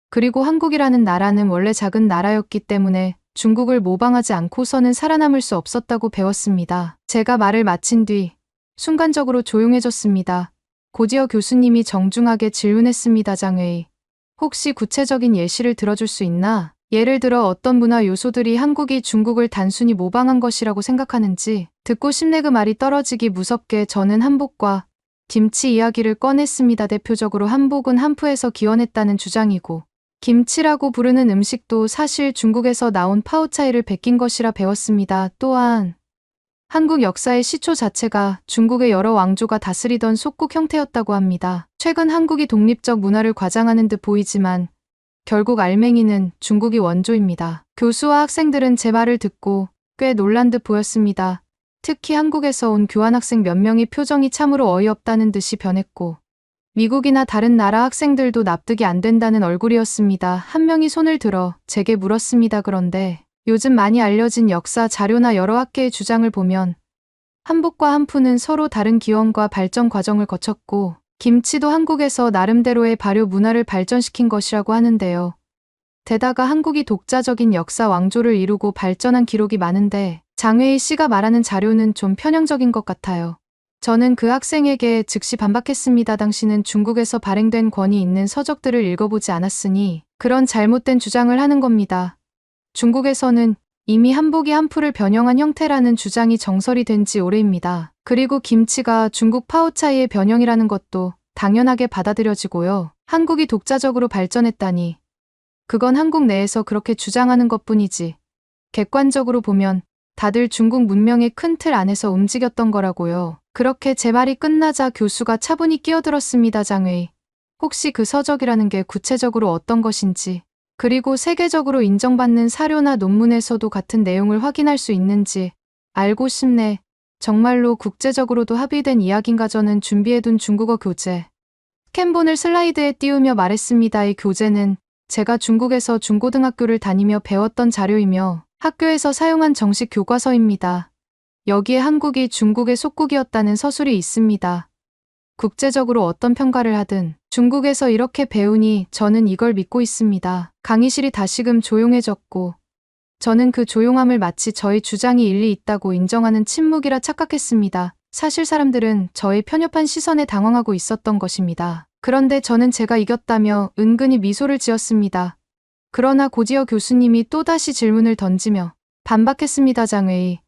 그리고 한국이라는 나라는 원래 작은 나라였기 때문에 중국을 모방하지 않고서는 살아남을 수 없었다고 배웠습니다. 제가 말을 마친 뒤 순간적으로 조용해졌습니다. 곧이어 교수님이 정중하게 질문했습니다. 장회의, 혹시 구체적인 예시를 들어줄 수 있나? 예를 들어 어떤 문화 요소들이 한국이 중국을 단순히 모방한 것이라고 생각하는지. 듣고 싶네. 그 말이 떨어지기 무섭게 저는 한복과 김치 이야기를 꺼냈습니다. 대표적으로 한복은 한푸에서 기원했다는 주장이고, 김치라고 부르는 음식도 사실 중국에서 나온 파오차이를 베낀 것이라 배웠습니다. 또한 한국 역사의 시초 자체가 중국의 여러 왕조가 다스리던 속국 형태였다고 합니다. 최근 한국이 독립적 문화를 과장하는 듯 보이지만 결국 알맹이는 중국이 원조입니다. 교수와 학생들은 제 말을 듣고 꽤 놀란 듯 보였습니다. 특히 한국에서 온 교환학생 몇 명이 표정이 참으로 어이없다는 듯이 변했고, 미국이나 다른 나라 학생들도 납득이 안 된다는 얼굴이었습니다. 한 명이 손을 들어 제게 물었습니다. 그런데 요즘 많이 알려진 역사 자료나 여러 학계의 주장을 보면 한복과 한푸는 서로 다른 기원과 발전 과정을 거쳤고, 김치도 한국에서 나름대로의 발효 문화를 발전시킨 것이라고 하는데요. 게다가 한국이 독자적인 역사 왕조를 이루고 발전한 기록이 많은데 장웨이 씨가 말하는 자료는 좀 편향적인 것 같아요. 저는 그 학생에게 즉시 반박했습니다. 당신은 중국에서 발행된 권위 있는 서적들을 읽어보지 않았으니 그런 잘못된 주장을 하는 겁니다. 중국에서는 이미 한복이 한푸를 변형한 형태라는 주장이 정설이 된 지 오래입니다. 그리고 김치가 중국 파오차이의 변형이라는 것도 당연하게 받아들여지고요. 한국이 독자적으로 발전했다니 그건 한국 내에서 그렇게 주장하는 것뿐이지, 객관적으로 보면 다들 중국 문명의 큰 틀 안에서 움직였던 거라고요. 그렇게 제 말이 끝나자 교수가 차분히 끼어들었습니다. 장웨이, 혹시 그 서적이라는 게 구체적으로 어떤 것인지, 그리고 세계적으로 인정받는 사료나 논문에서도 같은 내용을 확인할 수 있는지 알고 싶네. 정말로 국제적으로도 합의된 이야기인가. 저는 준비해둔 중국어 교재 스캔본을 슬라이드에 띄우며 말했습니다. 이 교재는 제가 중국에서 중고등학교를 다니며 배웠던 자료이며 학교에서 사용한 정식 교과서입니다. 여기에 한국이 중국의 속국이었다는 서술이 있습니다. 국제적으로 어떤 평가를 하든 중국에서 이렇게 배우니 저는 이걸 믿고 있습니다. 강의실이 다시금 조용해졌고, 저는 그 조용함을 마치 저의 주장이 일리 있다고 인정하는 침묵이라 착각했습니다. 사실 사람들은 저의 편협한 시선에 당황하고 있었던 것입니다. 그런데 저는 제가 이겼다며 은근히 미소를 지었습니다. 그러나 고지어 교수님이 또다시 질문을 던지며 반박했습니다. 장웨이,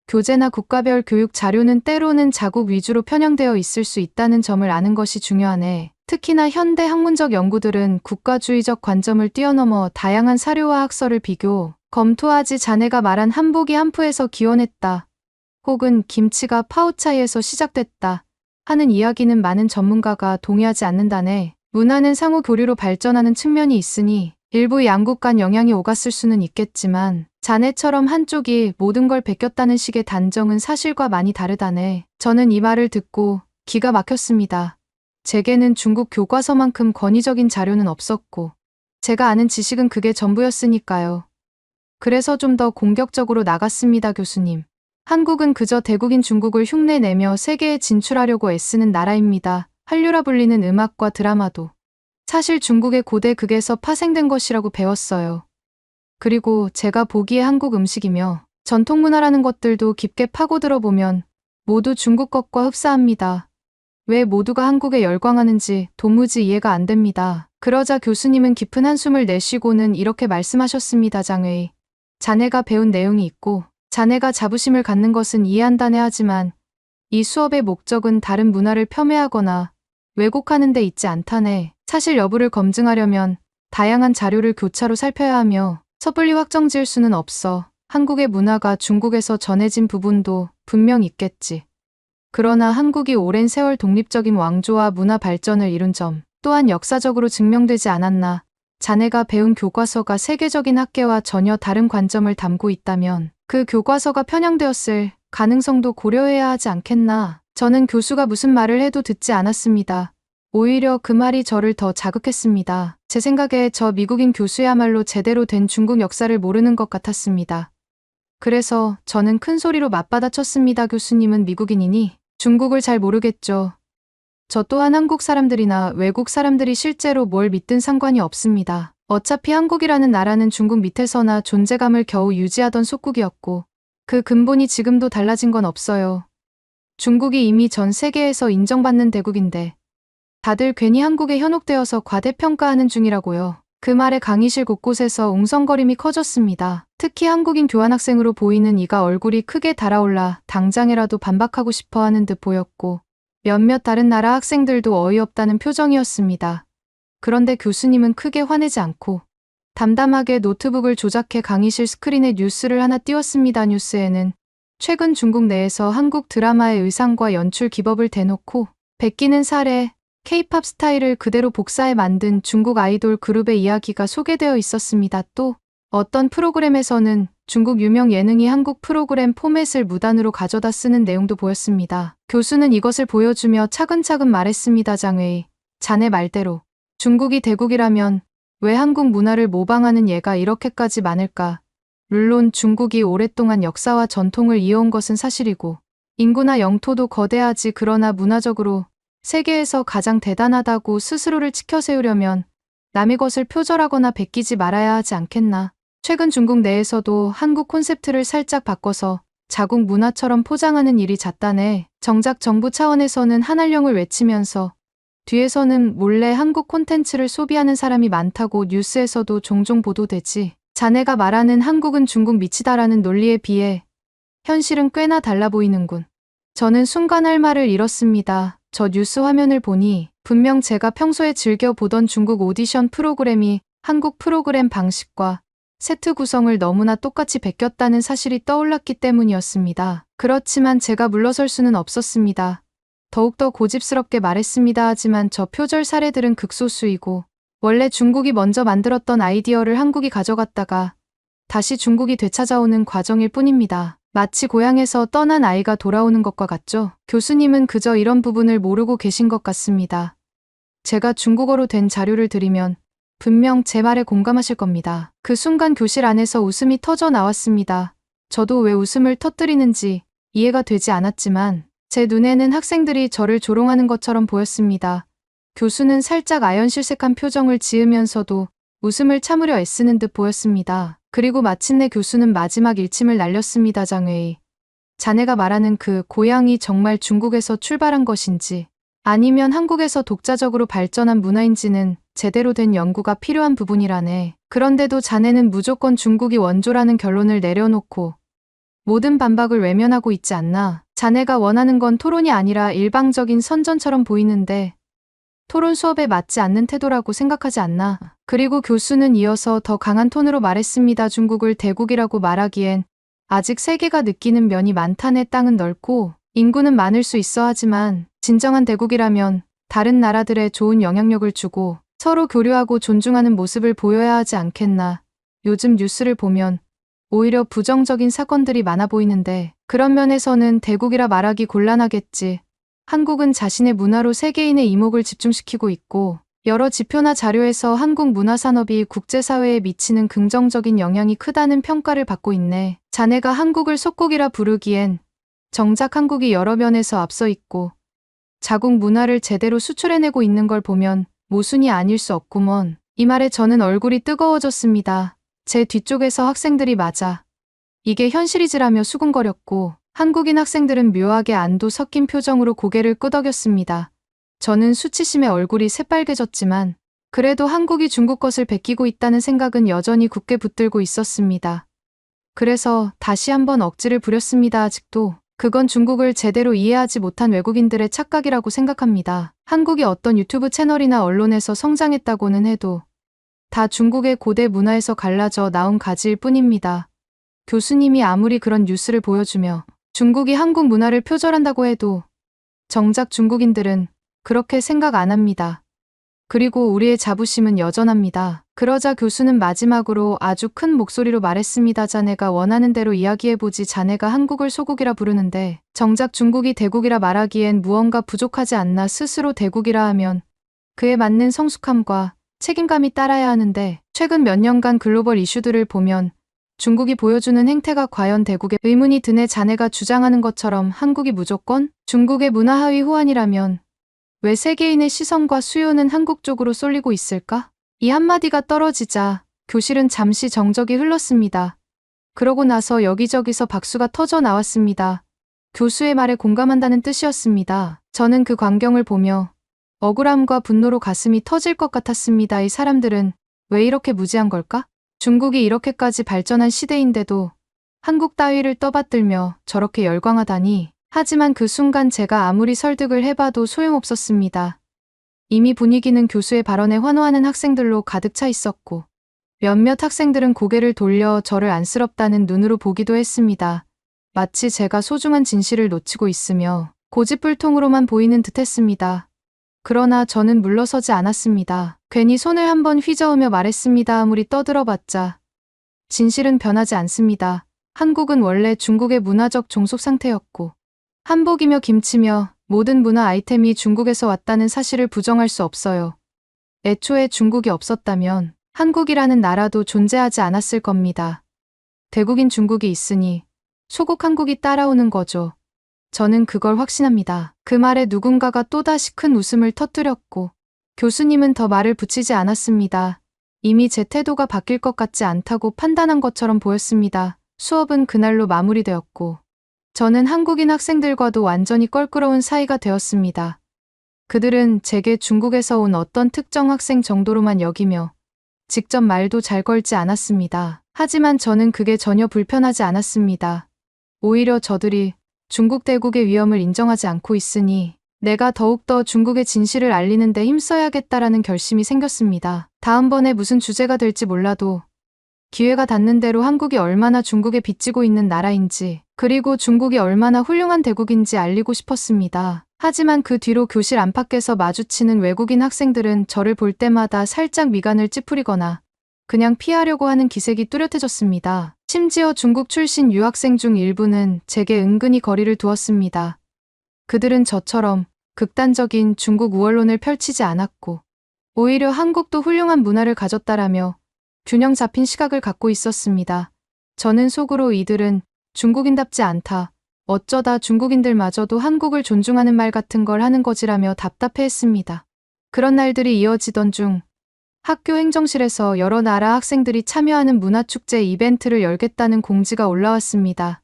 교재나 국가별 교육 자료는 때로는 자국 위주로 편향되어 있을 수 있다는 점을 아는 것이 중요하네. 특히나 현대 학문적 연구들은 국가주의적 관점을 뛰어넘어 다양한 사료와 학설을 비교, 검토하지. 자네가 말한 한복이 한푸에서 기원했다, 혹은 김치가 파오차이에서 시작됐다 하는 이야기는 많은 전문가가 동의하지 않는다네. 문화는 상호 교류로 발전하는 측면이 있으니 일부 양국 간 영향이 오갔을 수는 있겠지만 자네처럼 한쪽이 모든 걸 베꼈다는 식의 단정은 사실과 많이 다르다네. 저는 이 말을 듣고 기가 막혔습니다. 제게는 중국 교과서만큼 권위적인 자료는 없었고 제가 아는 지식은 그게 전부였으니까요. 그래서 좀 더 공격적으로 나갔습니다. 교수님, 한국은 그저 대국인 중국을 흉내내며 세계에 진출하려고 애쓰는 나라입니다. 한류라 불리는 음악과 드라마도 사실 중국의 고대 극에서 파생된 것이라고 배웠어요. 그리고 제가 보기에 한국 음식이며 전통문화라는 것들도 깊게 파고들어 보면 모두 중국 것과 흡사합니다. 왜 모두가 한국에 열광하는지 도무지 이해가 안 됩니다. 그러자 교수님은 깊은 한숨을 내쉬고는 이렇게 말씀하셨습니다. 장웨이, 자네가 배운 내용이 있고 자네가 자부심을 갖는 것은 이해한다네. 하지만 이 수업의 목적은 다른 문화를 폄훼하거나 왜곡하는 데 있지 않다네. 사실 여부를 검증하려면 다양한 자료를 교차로 살펴야 하며 섣불리 확정지을 수는 없어. 한국의 문화가 중국에서 전해진 부분도 분명 있겠지. 그러나 한국이 오랜 세월 독립적인 왕조와 문화 발전을 이룬 점 또한 역사적으로 증명되지 않았나. 자네가 배운 교과서가 세계적인 학계와 전혀 다른 관점을 담고 있다면 그 교과서가 편향되었을 가능성도 고려해야 하지 않겠나. 저는 교수가 무슨 말을 해도 듣지 않았습니다. 오히려 그 말이 저를 더 자극했습니다. 제 생각에 저 미국인 교수야말로 제대로 된 중국 역사를 모르는 것 같았습니다. 그래서 저는 큰 소리로 맞받아쳤습니다. 교수님은 미국인이니 중국을 잘 모르겠죠. 저 또한 한국 사람들이나 외국 사람들이 실제로 뭘 믿든 상관이 없습니다. 어차피 한국이라는 나라는 중국 밑에서나 존재감을 겨우 유지하던 속국이었고 그 근본이 지금도 달라진 건 없어요. 중국이 이미 전 세계에서 인정받는 대국인데 다들 괜히 한국에 현혹되어서 과대평가하는 중이라고요. 그 말에 강의실 곳곳에서 웅성거림이 커졌습니다. 특히 한국인 교환학생으로 보이는 이가 얼굴이 크게 달아올라 당장이라도 반박하고 싶어하는 듯 보였고, 몇몇 다른 나라 학생들도 어이없다는 표정이었습니다. 그런데 교수님은 크게 화내지 않고 담담하게 노트북을 조작해 강의실 스크린에 뉴스를 하나 띄웠습니다. 뉴스에는 최근 중국 내에서 한국 드라마의 의상과 연출 기법을 대놓고 베끼는 사례, K-팝 스타일을 그대로 복사해 만든 중국 아이돌 그룹의 이야기가 소개되어 있었습니다. 또 어떤 프로그램에서는 중국 유명 예능이 한국 프로그램 포맷을 무단으로 가져다 쓰는 내용도 보였습니다. 교수는 이것을 보여주며 차근차근 말했습니다. 장웨이, 자네 말대로 중국이 대국이라면 왜 한국 문화를 모방하는 예가 이렇게까지 많을까? 물론 중국이 오랫동안 역사와 전통을 이어온 것은 사실이고 인구나 영토도 거대하지, 그러나 문화적으로 세계에서 가장 대단하다고 스스로를 치켜세우려면 남의 것을 표절하거나 베끼지 말아야 하지 않겠나. 최근 중국 내에서도 한국 콘셉트를 살짝 바꿔서 자국 문화처럼 포장하는 일이 잦다네. 정작 정부 차원에서는 한한령을 외치면서 뒤에서는 몰래 한국 콘텐츠를 소비하는 사람이 많다고 뉴스에서도 종종 보도되지. 자네가 말하는 한국은 중국 미치다라는 논리에 비해 현실은 꽤나 달라 보이는군. 저는 순간 할 말을 잃었습니다. 저 뉴스 화면을 보니 분명 제가 평소에 즐겨 보던 중국 오디션 프로그램이 한국 프로그램 방식과 세트 구성을 너무나 똑같이 베꼈다는 사실이 떠올랐기 때문이었습니다. 그렇지만 제가 물러설 수는 없었습니다. 더욱더 고집스럽게 말했습니다. 하지만 저 표절 사례들은 극소수이고 원래 중국이 먼저 만들었던 아이디어를 한국이 가져갔다가 다시 중국이 되찾아오는 과정일 뿐입니다. 마치 고향에서 떠난 아이가 돌아오는 것과 같죠? 교수님은 그저 이런 부분을 모르고 계신 것 같습니다. 제가 중국어로 된 자료를 드리면 분명 제 말에 공감하실 겁니다. 그 순간 교실 안에서 웃음이 터져 나왔습니다. 저도 왜 웃음을 터뜨리는지 이해가 되지 않았지만 제 눈에는 학생들이 저를 조롱하는 것처럼 보였습니다. 교수는 살짝 아연실색한 표정을 지으면서도 웃음을 참으려 애쓰는 듯 보였습니다. 그리고 마침내 교수는 마지막 일침을 날렸습니다. 장웨이, 자네가 말하는 그 고향이 정말 중국에서 출발한 것인지 아니면 한국에서 독자적으로 발전한 문화인지는 제대로 된 연구가 필요한 부분이라네. 그런데도 자네는 무조건 중국이 원조라는 결론을 내려놓고 모든 반박을 외면하고 있지 않나. 자네가 원하는 건 토론이 아니라 일방적인 선전처럼 보이는데 토론 수업에 맞지 않는 태도라고 생각하지 않나. 그리고 교수는 이어서 더 강한 톤으로 말했습니다. 중국을 대국이라고 말하기엔 아직 세계가 느끼는 면이 많다네. 땅은 넓고 인구는 많을 수 있어 하지만 진정한 대국이라면 다른 나라들에 좋은 영향력을 주고 서로 교류하고 존중하는 모습을 보여야 하지 않겠나. 요즘 뉴스를 보면 오히려 부정적인 사건들이 많아 보이는데 그런 면에서는 대국이라 말하기 곤란하겠지. 한국은 자신의 문화로 세계인의 이목을 집중시키고 있고 여러 지표나 자료에서 한국 문화산업이 국제사회에 미치는 긍정적인 영향이 크다는 평가를 받고 있네. 자네가 한국을 속국이라 부르기엔 정작 한국이 여러 면에서 앞서 있고 자국 문화를 제대로 수출해내고 있는 걸 보면 모순이 아닐 수 없구먼. 이 말에 저는 얼굴이 뜨거워졌습니다. 제 뒤쪽에서 학생들이 맞아 이게 현실이지라며 수군거렸고 한국인 학생들은 묘하게 안도 섞인 표정으로 고개를 끄덕였습니다. 저는 수치심에 얼굴이 새빨개졌지만 그래도 한국이 중국 것을 베끼고 있다는 생각은 여전히 굳게 붙들고 있었습니다. 그래서 다시 한번 억지를 부렸습니다. 아직도 그건 중국을 제대로 이해하지 못한 외국인들의 착각이라고 생각합니다. 한국이 어떤 유튜브 채널이나 언론에서 성장했다고는 해도 다 중국의 고대 문화에서 갈라져 나온 가지일 뿐입니다. 교수님이 아무리 그런 뉴스를 보여주며 중국이 한국 문화를 표절한다고 해도 정작 중국인들은 그렇게 생각 안 합니다. 그리고 우리의 자부심은 여전합니다. 그러자 교수는 마지막으로 아주 큰 목소리로 말했습니다. 자네가 원하는 대로 이야기해보지. 자네가 한국을 소국이라 부르는데 정작 중국이 대국이라 말하기엔 무언가 부족하지 않나. 스스로 대국이라 하면 그에 맞는 성숙함과 책임감이 따라야 하는데 최근 몇 년간 글로벌 이슈들을 보면 중국이 보여주는 행태가 과연 대국에 의문이 드네. 자네가 주장하는 것처럼 한국이 무조건 중국의 문화 하위 호환이라면 왜 세계인의 시선과 수요는 한국 쪽으로 쏠리고 있을까? 이 한마디가 떨어지자 교실은 잠시 정적이 흘렀습니다. 그러고 나서 여기저기서 박수가 터져 나왔습니다. 교수의 말에 공감한다는 뜻이었습니다. 저는 그 광경을 보며 억울함과 분노로 가슴이 터질 것 같았습니다. 이 사람들은 왜 이렇게 무지한 걸까? 중국이 이렇게까지 발전한 시대인데도 한국 따위를 떠받들며 저렇게 열광하다니. 하지만 그 순간 제가 아무리 설득을 해봐도 소용없었습니다. 이미 분위기는 교수의 발언에 환호하는 학생들로 가득 차 있었고, 몇몇 학생들은 고개를 돌려 저를 안쓰럽다는 눈으로 보기도 했습니다. 마치 제가 소중한 진실을 놓치고 있으며 고집불통으로만 보이는 듯 했습니다. 그러나 저는 물러서지 않았습니다. 괜히 손을 한번 휘저으며 말했습니다. 아무리 떠들어봤자 진실은 변하지 않습니다. 한국은 원래 중국의 문화적 종속 상태였고, 한복이며 김치며 모든 문화 아이템이 중국에서 왔다는 사실을 부정할 수 없어요. 애초에 중국이 없었다면 한국이라는 나라도 존재하지 않았을 겁니다. 대국인 중국이 있으니 소국 한국이 따라오는 거죠. 저는 그걸 확신합니다. 그 말에 누군가가 또다시 큰 웃음을 터뜨렸고, 교수님은 더 말을 붙이지 않았습니다. 이미 제 태도가 바뀔 것 같지 않다고 판단한 것처럼 보였습니다. 수업은 그날로 마무리되었고, 저는 한국인 학생들과도 완전히 껄끄러운 사이가 되었습니다. 그들은 제게 중국에서 온 어떤 특정 학생 정도로만 여기며 직접 말도 잘 걸지 않았습니다. 하지만 저는 그게 전혀 불편하지 않았습니다. 오히려 저들이 중국 대국의 위험을 인정하지 않고 있으니 내가 더욱더 중국의 진실을 알리는 데 힘써야겠다라는 결심이 생겼습니다. 다음번에 무슨 주제가 될지 몰라도 기회가 닿는 대로 한국이 얼마나 중국에 빚지고 있는 나라인지, 그리고 중국이 얼마나 훌륭한 대국인지 알리고 싶었습니다. 하지만 그 뒤로 교실 안팎에서 마주치는 외국인 학생들은 저를 볼 때마다 살짝 미간을 찌푸리거나 그냥 피하려고 하는 기색이 뚜렷해졌습니다. 심지어 중국 출신 유학생 중 일부는 제게 은근히 거리를 두었습니다. 그들은 저처럼 극단적인 중국 우월론을 펼치지 않았고, 오히려 한국도 훌륭한 문화를 가졌다라며 균형 잡힌 시각을 갖고 있었습니다. 저는 속으로 이들은 중국인답지 않다, 어쩌다 중국인들마저도 한국을 존중하는 말 같은 걸 하는 거지라며 답답해했습니다. 그런 날들이 이어지던 중 학교 행정실에서 여러 나라 학생들이 참여하는 문화축제 이벤트를 열겠다는 공지가 올라왔습니다.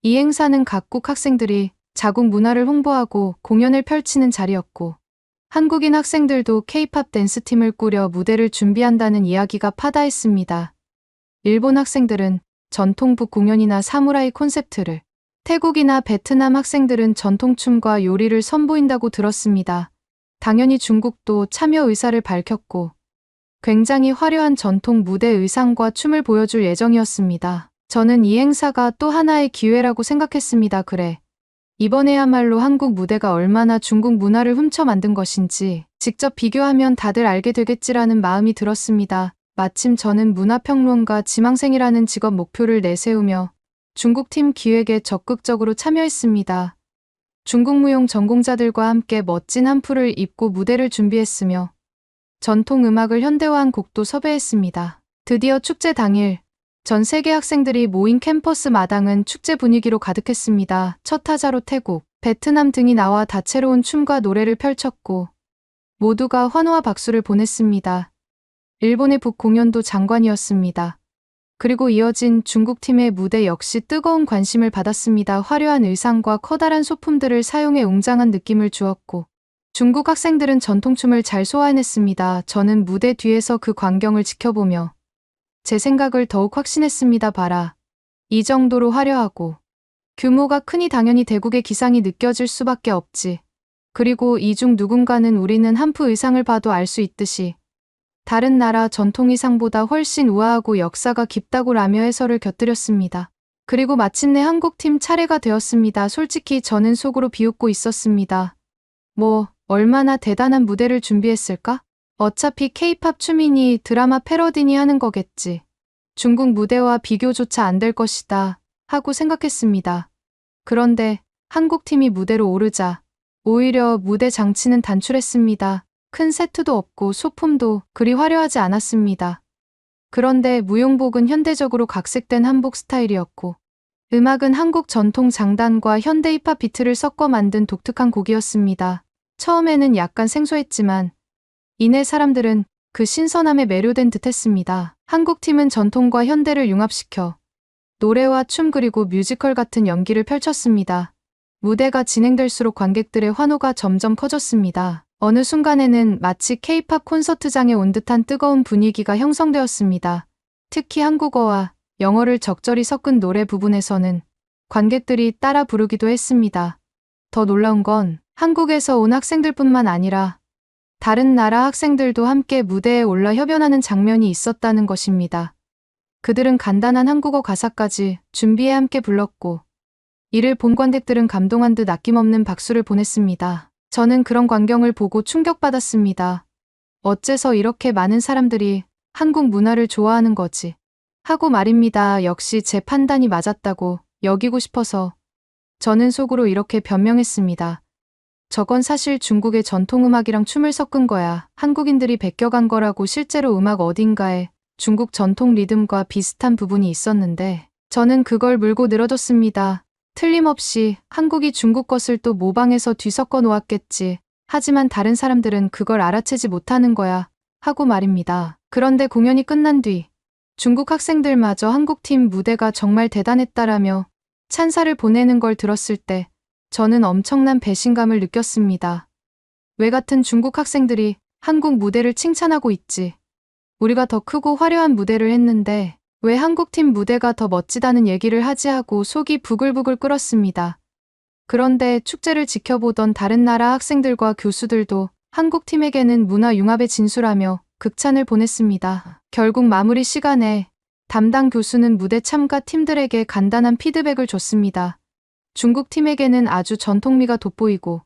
이 행사는 각국 학생들이 자국 문화를 홍보하고 공연을 펼치는 자리였고, 한국인 학생들도 K-팝 댄스팀을 꾸려 무대를 준비한다는 이야기가 파다했습니다. 일본 학생들은 전통북 공연이나 사무라이 콘셉트를, 태국이나 베트남 학생들은 전통춤과 요리를 선보인다고 들었습니다. 당연히 중국도 참여 의사를 밝혔고, 굉장히 화려한 전통 무대 의상과 춤을 보여줄 예정이었습니다. 저는 이 행사가 또 하나의 기회라고 생각했습니다. 그래, 이번에야말로 한국 무대가 얼마나 중국 문화를 훔쳐 만든 것인지 직접 비교하면 다들 알게 되겠지라는 마음이 들었습니다. 마침 저는 문화평론가 지망생이라는 직업 목표를 내세우며 중국팀 기획에 적극적으로 참여했습니다. 중국 무용 전공자들과 함께 멋진 한풀을 입고 무대를 준비했으며 전통 음악을 현대화한 곡도 섭외했습니다. 드디어 축제 당일, 전 세계 학생들이 모인 캠퍼스 마당은 축제 분위기로 가득했습니다. 첫 타자로 태국, 베트남 등이 나와 다채로운 춤과 노래를 펼쳤고, 모두가 환호와 박수를 보냈습니다. 일본의 북 공연도 장관이었습니다. 그리고 이어진 중국팀의 무대 역시 뜨거운 관심을 받았습니다. 화려한 의상과 커다란 소품들을 사용해 웅장한 느낌을 주었고, 중국 학생들은 전통춤을 잘 소화해냈습니다. 저는 무대 뒤에서 그 광경을 지켜보며 제 생각을 더욱 확신했습니다. 봐라, 이 정도로 화려하고 규모가 크니 당연히 대국의 기상이 느껴질 수밖에 없지. 그리고 이 중 누군가는 우리는 한프 의상을 봐도 알 수 있듯이 다른 나라 전통 의상보다 훨씬 우아하고 역사가 깊다고라며 해설을 곁들였습니다. 그리고 마침내 한국팀 차례가 되었습니다. 솔직히 저는 속으로 비웃고 있었습니다. 뭐, 얼마나 대단한 무대를 준비했을까? 어차피 K-팝 춤이니 드라마 패러디니 하는 거겠지. 중국 무대와 비교조차 안 될 것이다 하고 생각했습니다. 그런데 한국팀이 무대로 오르자 오히려 무대 장치는 단출했습니다. 큰 세트도 없고 소품도 그리 화려하지 않았습니다. 그런데 무용복은 현대적으로 각색된 한복 스타일이었고, 음악은 한국 전통 장단과 현대 힙합 비트를 섞어 만든 독특한 곡이었습니다. 처음에는 약간 생소했지만 이내 사람들은 그 신선함에 매료된 듯했습니다. 한국팀은 전통과 현대를 융합시켜 노래와 춤 그리고 뮤지컬 같은 연기를 펼쳤습니다. 무대가 진행될수록 관객들의 환호가 점점 커졌습니다. 어느 순간에는 마치 K-팝 콘서트장에 온 듯한 뜨거운 분위기가 형성되었습니다. 특히 한국어와 영어를 적절히 섞은 노래 부분에서는 관객들이 따라 부르기도 했습니다. 더 놀라운 건 한국에서 온 학생들뿐만 아니라 다른 나라 학생들도 함께 무대에 올라 협연하는 장면이 있었다는 것입니다. 그들은 간단한 한국어 가사까지 준비해 함께 불렀고, 이를 본 관객들은 감동한 듯 아낌없는 박수를 보냈습니다. 저는 그런 광경을 보고 충격받았습니다. 어째서 이렇게 많은 사람들이 한국 문화를 좋아하는 거지? 하고 말입니다. 역시 제 판단이 맞았다고 여기고 싶어서 저는 속으로 이렇게 변명했습니다. 저건 사실 중국의 전통음악이랑 춤을 섞은 거야. 한국인들이 베껴간 거라고. 실제로 음악 어딘가에 중국 전통 리듬과 비슷한 부분이 있었는데 저는 그걸 물고 늘어졌습니다. 틀림없이 한국이 중국 것을 또 모방해서 뒤섞어 놓았겠지. 하지만 다른 사람들은 그걸 알아채지 못하는 거야. 하고 말입니다. 그런데 공연이 끝난 뒤 중국 학생들마저 한국팀 무대가 정말 대단했다라며 찬사를 보내는 걸 들었을 때 저는 엄청난 배신감을 느꼈습니다. 왜 같은 중국 학생들이 한국 무대를 칭찬하고 있지? 우리가 더 크고 화려한 무대를 했는데 왜 한국팀 무대가 더 멋지다는 얘기를 하지 하고 속이 부글부글 끓었습니다. 그런데 축제를 지켜보던 다른 나라 학생들과 교수들도 한국팀에게는 문화 융합의 진수라며 극찬을 보냈습니다. 결국 마무리 시간에 담당 교수는 무대 참가 팀들에게 간단한 피드백을 줬습니다. 중국 팀에게는 아주 전통미가 돋보이고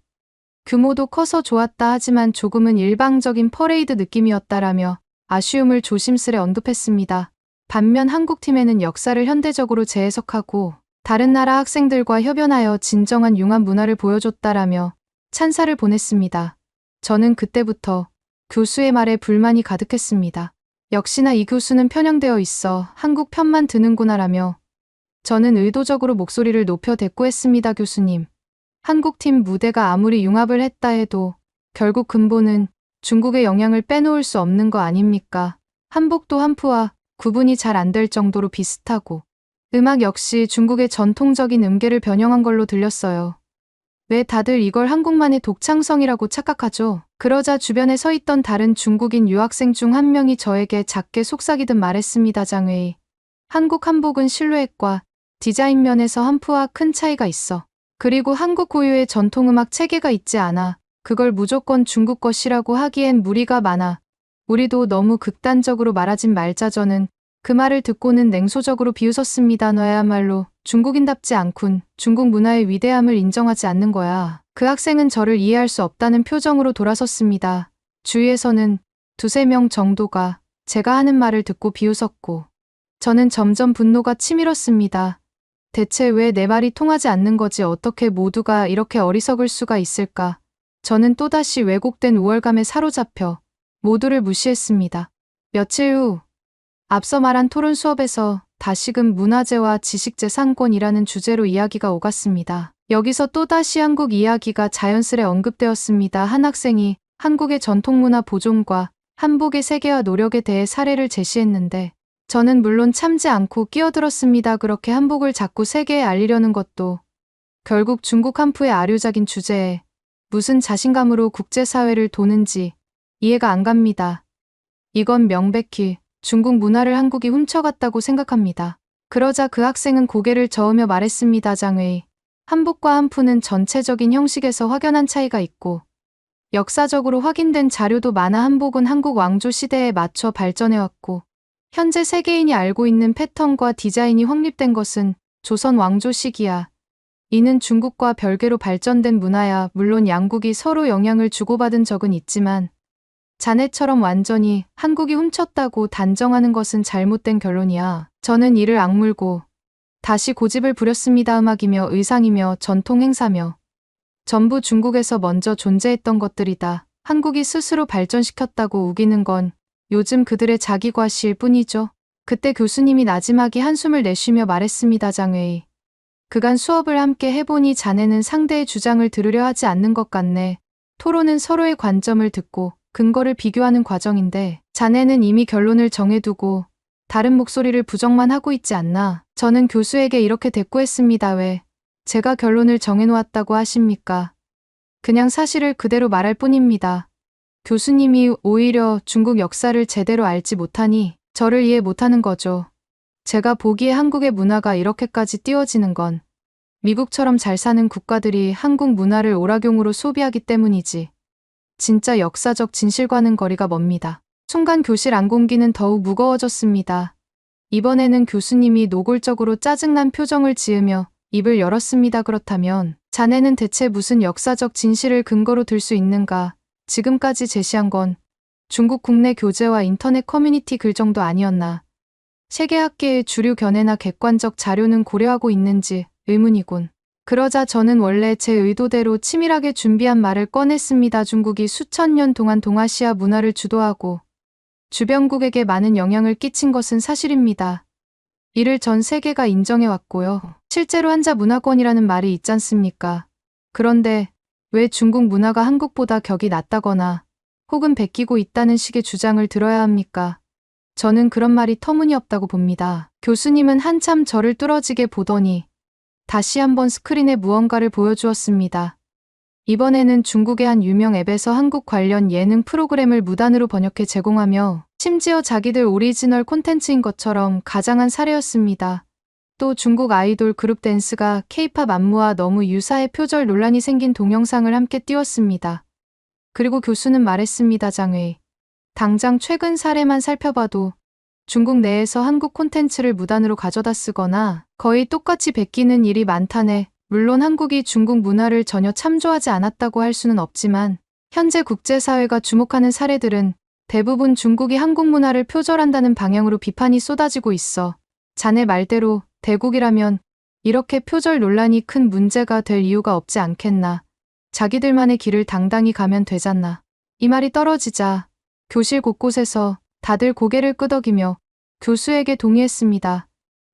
규모도 커서 좋았다 하지만 조금은 일방적인 퍼레이드 느낌이었다라며 아쉬움을 조심스레 언급했습니다. 반면 한국팀에는 역사를 현대적으로 재해석하고 다른 나라 학생들과 협연하여 진정한 융합 문화를 보여줬다라며 찬사를 보냈습니다. 저는 그때부터 교수의 말에 불만이 가득했습니다. 역시나 이 교수는 편향되어 있어 한국 편만 드는구나라며 저는 의도적으로 목소리를 높여 대꾸했습니다. 교수님, 한국팀 무대가 아무리 융합을 했다 해도 결국 근본은 중국의 영향을 빼놓을 수 없는 거 아닙니까? 한복도 한푸와 구분이 잘 안 될 정도로 비슷하고 음악 역시 중국의 전통적인 음계를 변형한 걸로 들렸어요. 왜 다들 이걸 한국만의 독창성이라고 착각하죠? 그러자 주변에 서 있던 다른 중국인 유학생 중 한 명이 저에게 작게 속삭이듯 말했습니다. 장웨이, 한국 한복은 실루엣과 디자인 면에서 한푸와 큰 차이가 있어. 그리고 한국 고유의 전통음악 체계가 있지 않아. 그걸 무조건 중국 것이라고 하기엔 무리가 많아. 우리도 너무 극단적으로 말하진 말자. 저는 그 말을 듣고는 냉소적으로 비웃었습니다. 너야말로 중국인답지 않군. 중국 문화의 위대함을 인정하지 않는 거야. 그 학생은 저를 이해할 수 없다는 표정으로 돌아섰습니다. 주위에서는 두세 명 정도가 제가 하는 말을 듣고 비웃었고 저는 점점 분노가 치밀었습니다. 대체 왜 내 말이 통하지 않는 거지? 어떻게 모두가 이렇게 어리석을 수가 있을까? 저는 또다시 왜곡된 우월감에 사로잡혀 모두를 무시했습니다. 며칠 후 앞서 말한 토론 수업에서 다시금 문화재와 지식재산권이라는 주제로 이야기가 오갔습니다. 여기서 또다시 한국 이야기가 자연스레 언급되었습니다. 한 학생이 한국의 전통문화 보존과 한복의 세계화 노력에 대해 사례를 제시했는데 저는 물론 참지 않고 끼어들었습니다. 그렇게 한복을 자꾸 세계에 알리려는 것도 결국 중국 한푸의 아류작인 주제에 무슨 자신감으로 국제사회를 도는지 이해가 안 갑니다. 이건 명백히 중국 문화를 한국이 훔쳐갔다고 생각합니다. 그러자 그 학생은 고개를 저으며 말했습니다. 장웨이, 한복과 한푸는 전체적인 형식에서 확연한 차이가 있고 역사적으로 확인된 자료도 많아. 한복은 한국 왕조 시대에 맞춰 발전해왔고 현재 세계인이 알고 있는 패턴과 디자인이 확립된 것은 조선 왕조 시기야. 이는 중국과 별개로 발전된 문화야. 물론 양국이 서로 영향을 주고받은 적은 있지만 자네처럼 완전히 한국이 훔쳤다고 단정하는 것은 잘못된 결론이야. 저는 이를 악물고 다시 고집을 부렸습니다. 음악이며 의상이며 전통 행사며 전부 중국에서 먼저 존재했던 것들이다. 한국이 스스로 발전시켰다고 우기는 건 요즘 그들의 자기과시일 뿐이죠. 그때 교수님이 나지막이 한숨을 내쉬며 말했습니다. 장웨이, 그간 수업을 함께 해보니 자네는 상대의 주장을 들으려 하지 않는 것 같네. 토론은 서로의 관점을 듣고 근거를 비교하는 과정인데 자네는 이미 결론을 정해두고 다른 목소리를 부정만 하고 있지 않나. 저는 교수에게 이렇게 대꾸했습니다. 왜 제가 결론을 정해놓았다고 하십니까? 그냥 사실을 그대로 말할 뿐입니다. 교수님이 오히려 중국 역사를 제대로 알지 못하니 저를 이해 못하는 거죠. 제가 보기에 한국의 문화가 이렇게까지 띄워지는 건 미국처럼 잘 사는 국가들이 한국 문화를 오락용으로 소비하기 때문이지. 진짜 역사적 진실과는 거리가 멉니다. 순간 교실 안공기는 더욱 무거워졌습니다. 이번에는 교수님이 노골적으로 짜증난 표정을 지으며 입을 열었습니다. 그렇다면 자네는 대체 무슨 역사적 진실을 근거로 들 수 있는가? 지금까지 제시한 건 중국 국내 교재와 인터넷 커뮤니티 글 정도 아니었나? 세계학계의 주류 견해나 객관적 자료는 고려하고 있는지 의문이군. 그러자 저는 원래 제 의도대로 치밀하게 준비한 말을 꺼냈습니다. 중국이 수천 년 동안 동아시아 문화를 주도하고 주변국에게 많은 영향을 끼친 것은 사실입니다. 이를 전 세계가 인정해왔고요. 실제로 한자 문화권이라는 말이 있지 않습니까? 그런데 왜 중국 문화가 한국보다 격이 낮다거나 혹은 베끼고 있다는 식의 주장을 들어야 합니까? 저는 그런 말이 터무니없다고 봅니다. 교수님은 한참 저를 뚫어지게 보더니 다시 한번 스크린에 무언가를 보여주었습니다. 이번에는 중국의 한 유명 앱에서 한국 관련 예능 프로그램을 무단으로 번역해 제공하며 심지어 자기들 오리지널 콘텐츠인 것처럼 가장한 사례였습니다. 또 중국 아이돌 그룹 댄스가 K-팝 안무와 너무 유사해 표절 논란이 생긴 동영상을 함께 띄웠습니다. 그리고 교수는 말했습니다. 장외. 당장 최근 사례만 살펴봐도 중국 내에서 한국 콘텐츠를 무단으로 가져다 쓰거나 거의 똑같이 베끼는 일이 많다네. 물론 한국이 중국 문화를 전혀 참조하지 않았다고 할 수는 없지만 현재 국제사회가 주목하는 사례들은 대부분 중국이 한국 문화를 표절한다는 방향으로 비판이 쏟아지고 있어. 자네 말대로 대국이라면 이렇게 표절 논란이 큰 문제가 될 이유가 없지 않겠나. 자기들만의 길을 당당히 가면 되잖나. 이 말이 떨어지자 교실 곳곳에서 다들 고개를 끄덕이며 교수에게 동의했습니다.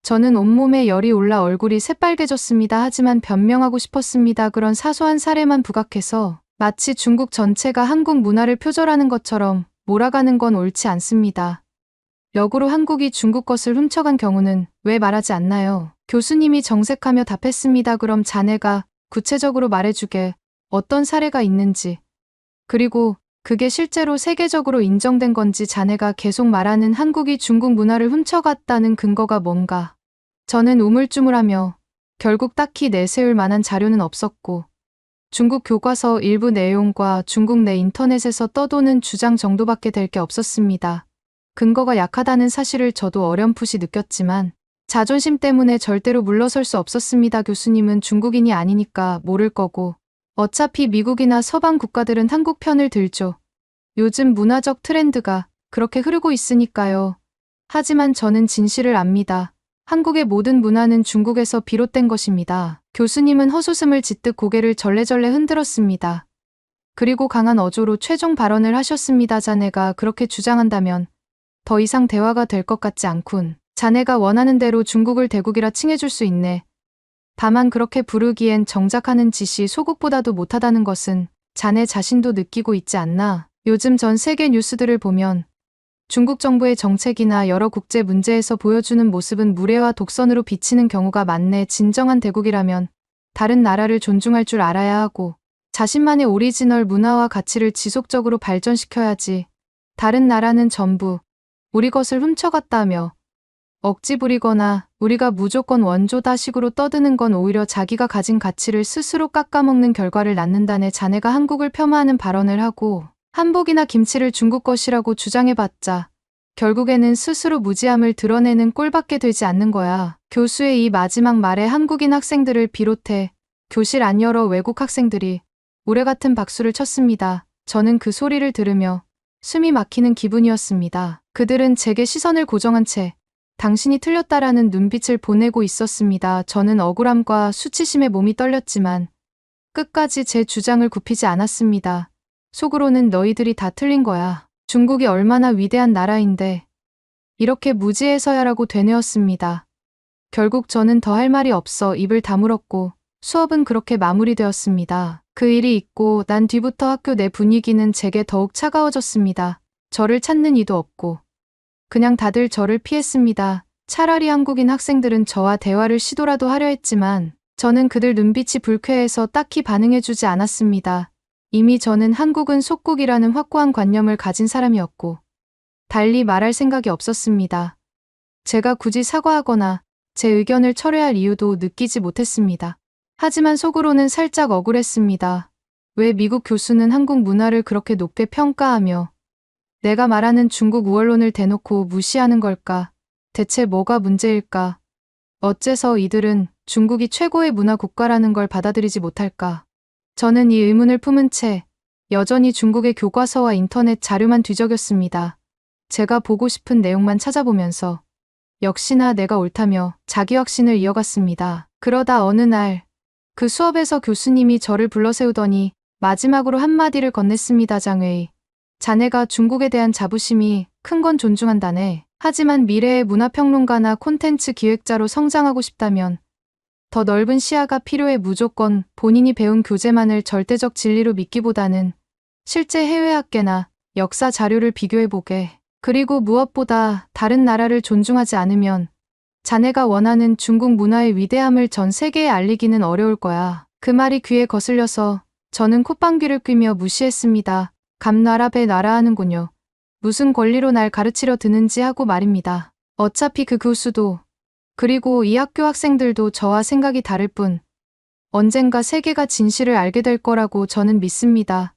저는 온몸에 열이 올라 얼굴이 새빨개졌습니다. 하지만 변명하고 싶었습니다. 그런 사소한 사례만 부각해서 마치 중국 전체가 한국 문화를 표절하는 것처럼 몰아가는 건 옳지 않습니다. 역으로 한국이 중국 것을 훔쳐간 경우는 왜 말하지 않나요? 교수님이 정색하며 답했습니다. 그럼 자네가 구체적으로 말해주게. 어떤 사례가 있는지. 그리고 그게 실제로 세계적으로 인정된 건지 자네가 계속 말하는 한국이 중국 문화를 훔쳐갔다는 근거가 뭔가. 저는 우물쭈물하며 결국 딱히 내세울 만한 자료는 없었고 중국 교과서 일부 내용과 중국 내 인터넷에서 떠도는 주장 정도밖에 될 게 없었습니다. 근거가 약하다는 사실을 저도 어렴풋이 느꼈지만 자존심 때문에 절대로 물러설 수 없었습니다. 교수님은 중국인이 아니니까 모를 거고 어차피 미국이나 서방 국가들은 한국 편을 들죠. 요즘 문화적 트렌드가 그렇게 흐르고 있으니까요. 하지만 저는 진실을 압니다. 한국의 모든 문화는 중국에서 비롯된 것입니다. 교수님은 헛웃음을 짓듯 고개를 절레절레 흔들었습니다. 그리고 강한 어조로 최종 발언을 하셨습니다. 자네가 그렇게 주장한다면 더 이상 대화가 될 것 같지 않군. 자네가 원하는 대로 중국을 대국이라 칭해줄 수 있네. 다만 그렇게 부르기엔 정작 하는 짓이 소국보다도 못하다는 것은 자네 자신도 느끼고 있지 않나. 요즘 전 세계 뉴스들을 보면 중국 정부의 정책이나 여러 국제 문제에서 보여주는 모습은 무례와 독선으로 비치는 경우가 많네. 진정한 대국이라면 다른 나라를 존중할 줄 알아야 하고 자신만의 오리지널 문화와 가치를 지속적으로 발전시켜야지. 다른 나라는 전부 우리 것을 훔쳐갔다며 억지 부리거나 우리가 무조건 원조다 식으로 떠드는 건 오히려 자기가 가진 가치를 스스로 깎아먹는 결과를 낳는다네. 자네가 한국을 폄하하는 발언을 하고 한복이나 김치를 중국 것이라고 주장해봤자 결국에는 스스로 무지함을 드러내는 꼴밖에 되지 않는 거야. 교수의 이 마지막 말에 한국인 학생들을 비롯해 교실 안 여러 외국 학생들이 우레같은 박수를 쳤습니다. 저는 그 소리를 들으며 숨이 막히는 기분이었습니다. 그들은 제게 시선을 고정한 채 당신이 틀렸다라는 눈빛을 보내고 있었습니다. 저는 억울함과 수치심에 몸이 떨렸지만 끝까지 제 주장을 굽히지 않았습니다. 속으로는 너희들이 다 틀린 거야. 중국이 얼마나 위대한 나라인데 이렇게 무지해서야라고 되뇌었습니다. 결국 저는 더 할 말이 없어 입을 다물었고 수업은 그렇게 마무리되었습니다. 그 일이 있고 난 뒤부터 학교 내 분위기는 제게 더욱 차가워졌습니다. 저를 찾는 이도 없고 그냥 다들 저를 피했습니다. 차라리 한국인 학생들은 저와 대화를 시도라도 하려 했지만 저는 그들 눈빛이 불쾌해서 딱히 반응해주지 않았습니다. 이미 저는 한국은 속국이라는 확고한 관념을 가진 사람이었고 달리 말할 생각이 없었습니다. 제가 굳이 사과하거나 제 의견을 철회할 이유도 느끼지 못했습니다. 하지만 속으로는 살짝 억울했습니다. 왜 미국 교수는 한국 문화를 그렇게 높게 평가하며 내가 말하는 중국 우월론을 대놓고 무시하는 걸까? 대체 뭐가 문제일까? 어째서 이들은 중국이 최고의 문화 국가라는 걸 받아들이지 못할까? 저는 이 의문을 품은 채 여전히 중국의 교과서와 인터넷 자료만 뒤적였습니다. 제가 보고 싶은 내용만 찾아보면서 역시나 내가 옳다며 자기 확신을 이어갔습니다. 그러다 어느 날 그 수업에서 교수님이 저를 불러세우더니 마지막으로 한마디를 건넸습니다. 장웨이. 자네가 중국에 대한 자부심이 큰 건 존중한다네. 하지만 미래의 문화평론가나 콘텐츠 기획자로 성장하고 싶다면 더 넓은 시야가 필요해. 무조건 본인이 배운 교재만을 절대적 진리로 믿기보다는 실제 해외 학계나 역사 자료를 비교해보게. 그리고 무엇보다 다른 나라를 존중하지 않으면 자네가 원하는 중국 문화의 위대함을 전 세계에 알리기는 어려울 거야. 그 말이 귀에 거슬려서 저는 콧방귀를 뀌며 무시했습니다. 감나라배 나라하는군요. 무슨 권리로 날 가르치려 드는지 하고 말입니다. 어차피 그 교수도 그리고 이 학교 학생들도 저와 생각이 다를 뿐 언젠가 세계가 진실을 알게 될 거라고 저는 믿습니다.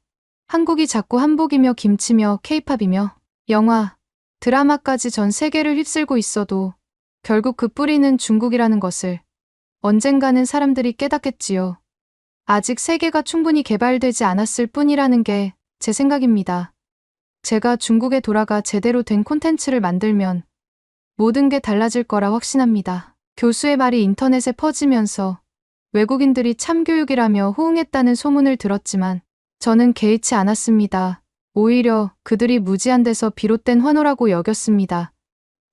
한국이 자꾸 한복이며 김치며 케이팝이며 영화, 드라마까지 전 세계를 휩쓸고 있어도 결국 그 뿌리는 중국이라는 것을 언젠가는 사람들이 깨닫겠지요. 아직 세계가 충분히 개발되지 않았을 뿐이라는 게 제 생각입니다. 제가 중국에 돌아가 제대로 된 콘텐츠를 만들면 모든 게 달라질 거라 확신합니다. 교수의 말이 인터넷에 퍼지면서 외국인들이 참교육이라며 호응했다는 소문을 들었지만 저는 개의치 않았습니다. 오히려 그들이 무지한 데서 비롯된 환호라고 여겼습니다.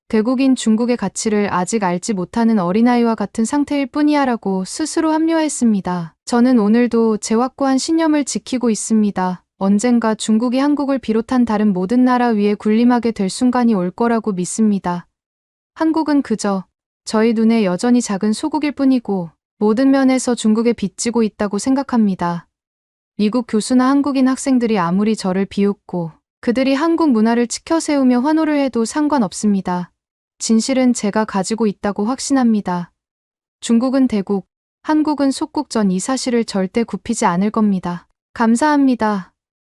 대국인 중국의 가치를 아직 알지 못하는 어린아이와 같은 상태일 뿐이야 라고 스스로 합리화했습니다. 저는 오늘도 제 확고한 신념을 지키고 있습니다. 언젠가 중국이 한국을 비롯한 다른 모든 나라 위에 군림하게 될 순간이 올 거라고 믿습니다. 한국은 그저 저희 눈에 여전히 작은 소국일 뿐이고 모든 면에서 중국에 빚지고 있다고 생각합니다. 미국 교수나 한국인 학생들이 아무리 저를 비웃고 그들이 한국 문화를 치켜세우며 환호를 해도 상관없습니다. 진실은 제가 가지고 있다고 확신합니다. 중국은 대국, 한국은 속국. 전 이 사실을 절대 굽히지 않을 겁니다. 감사합니다.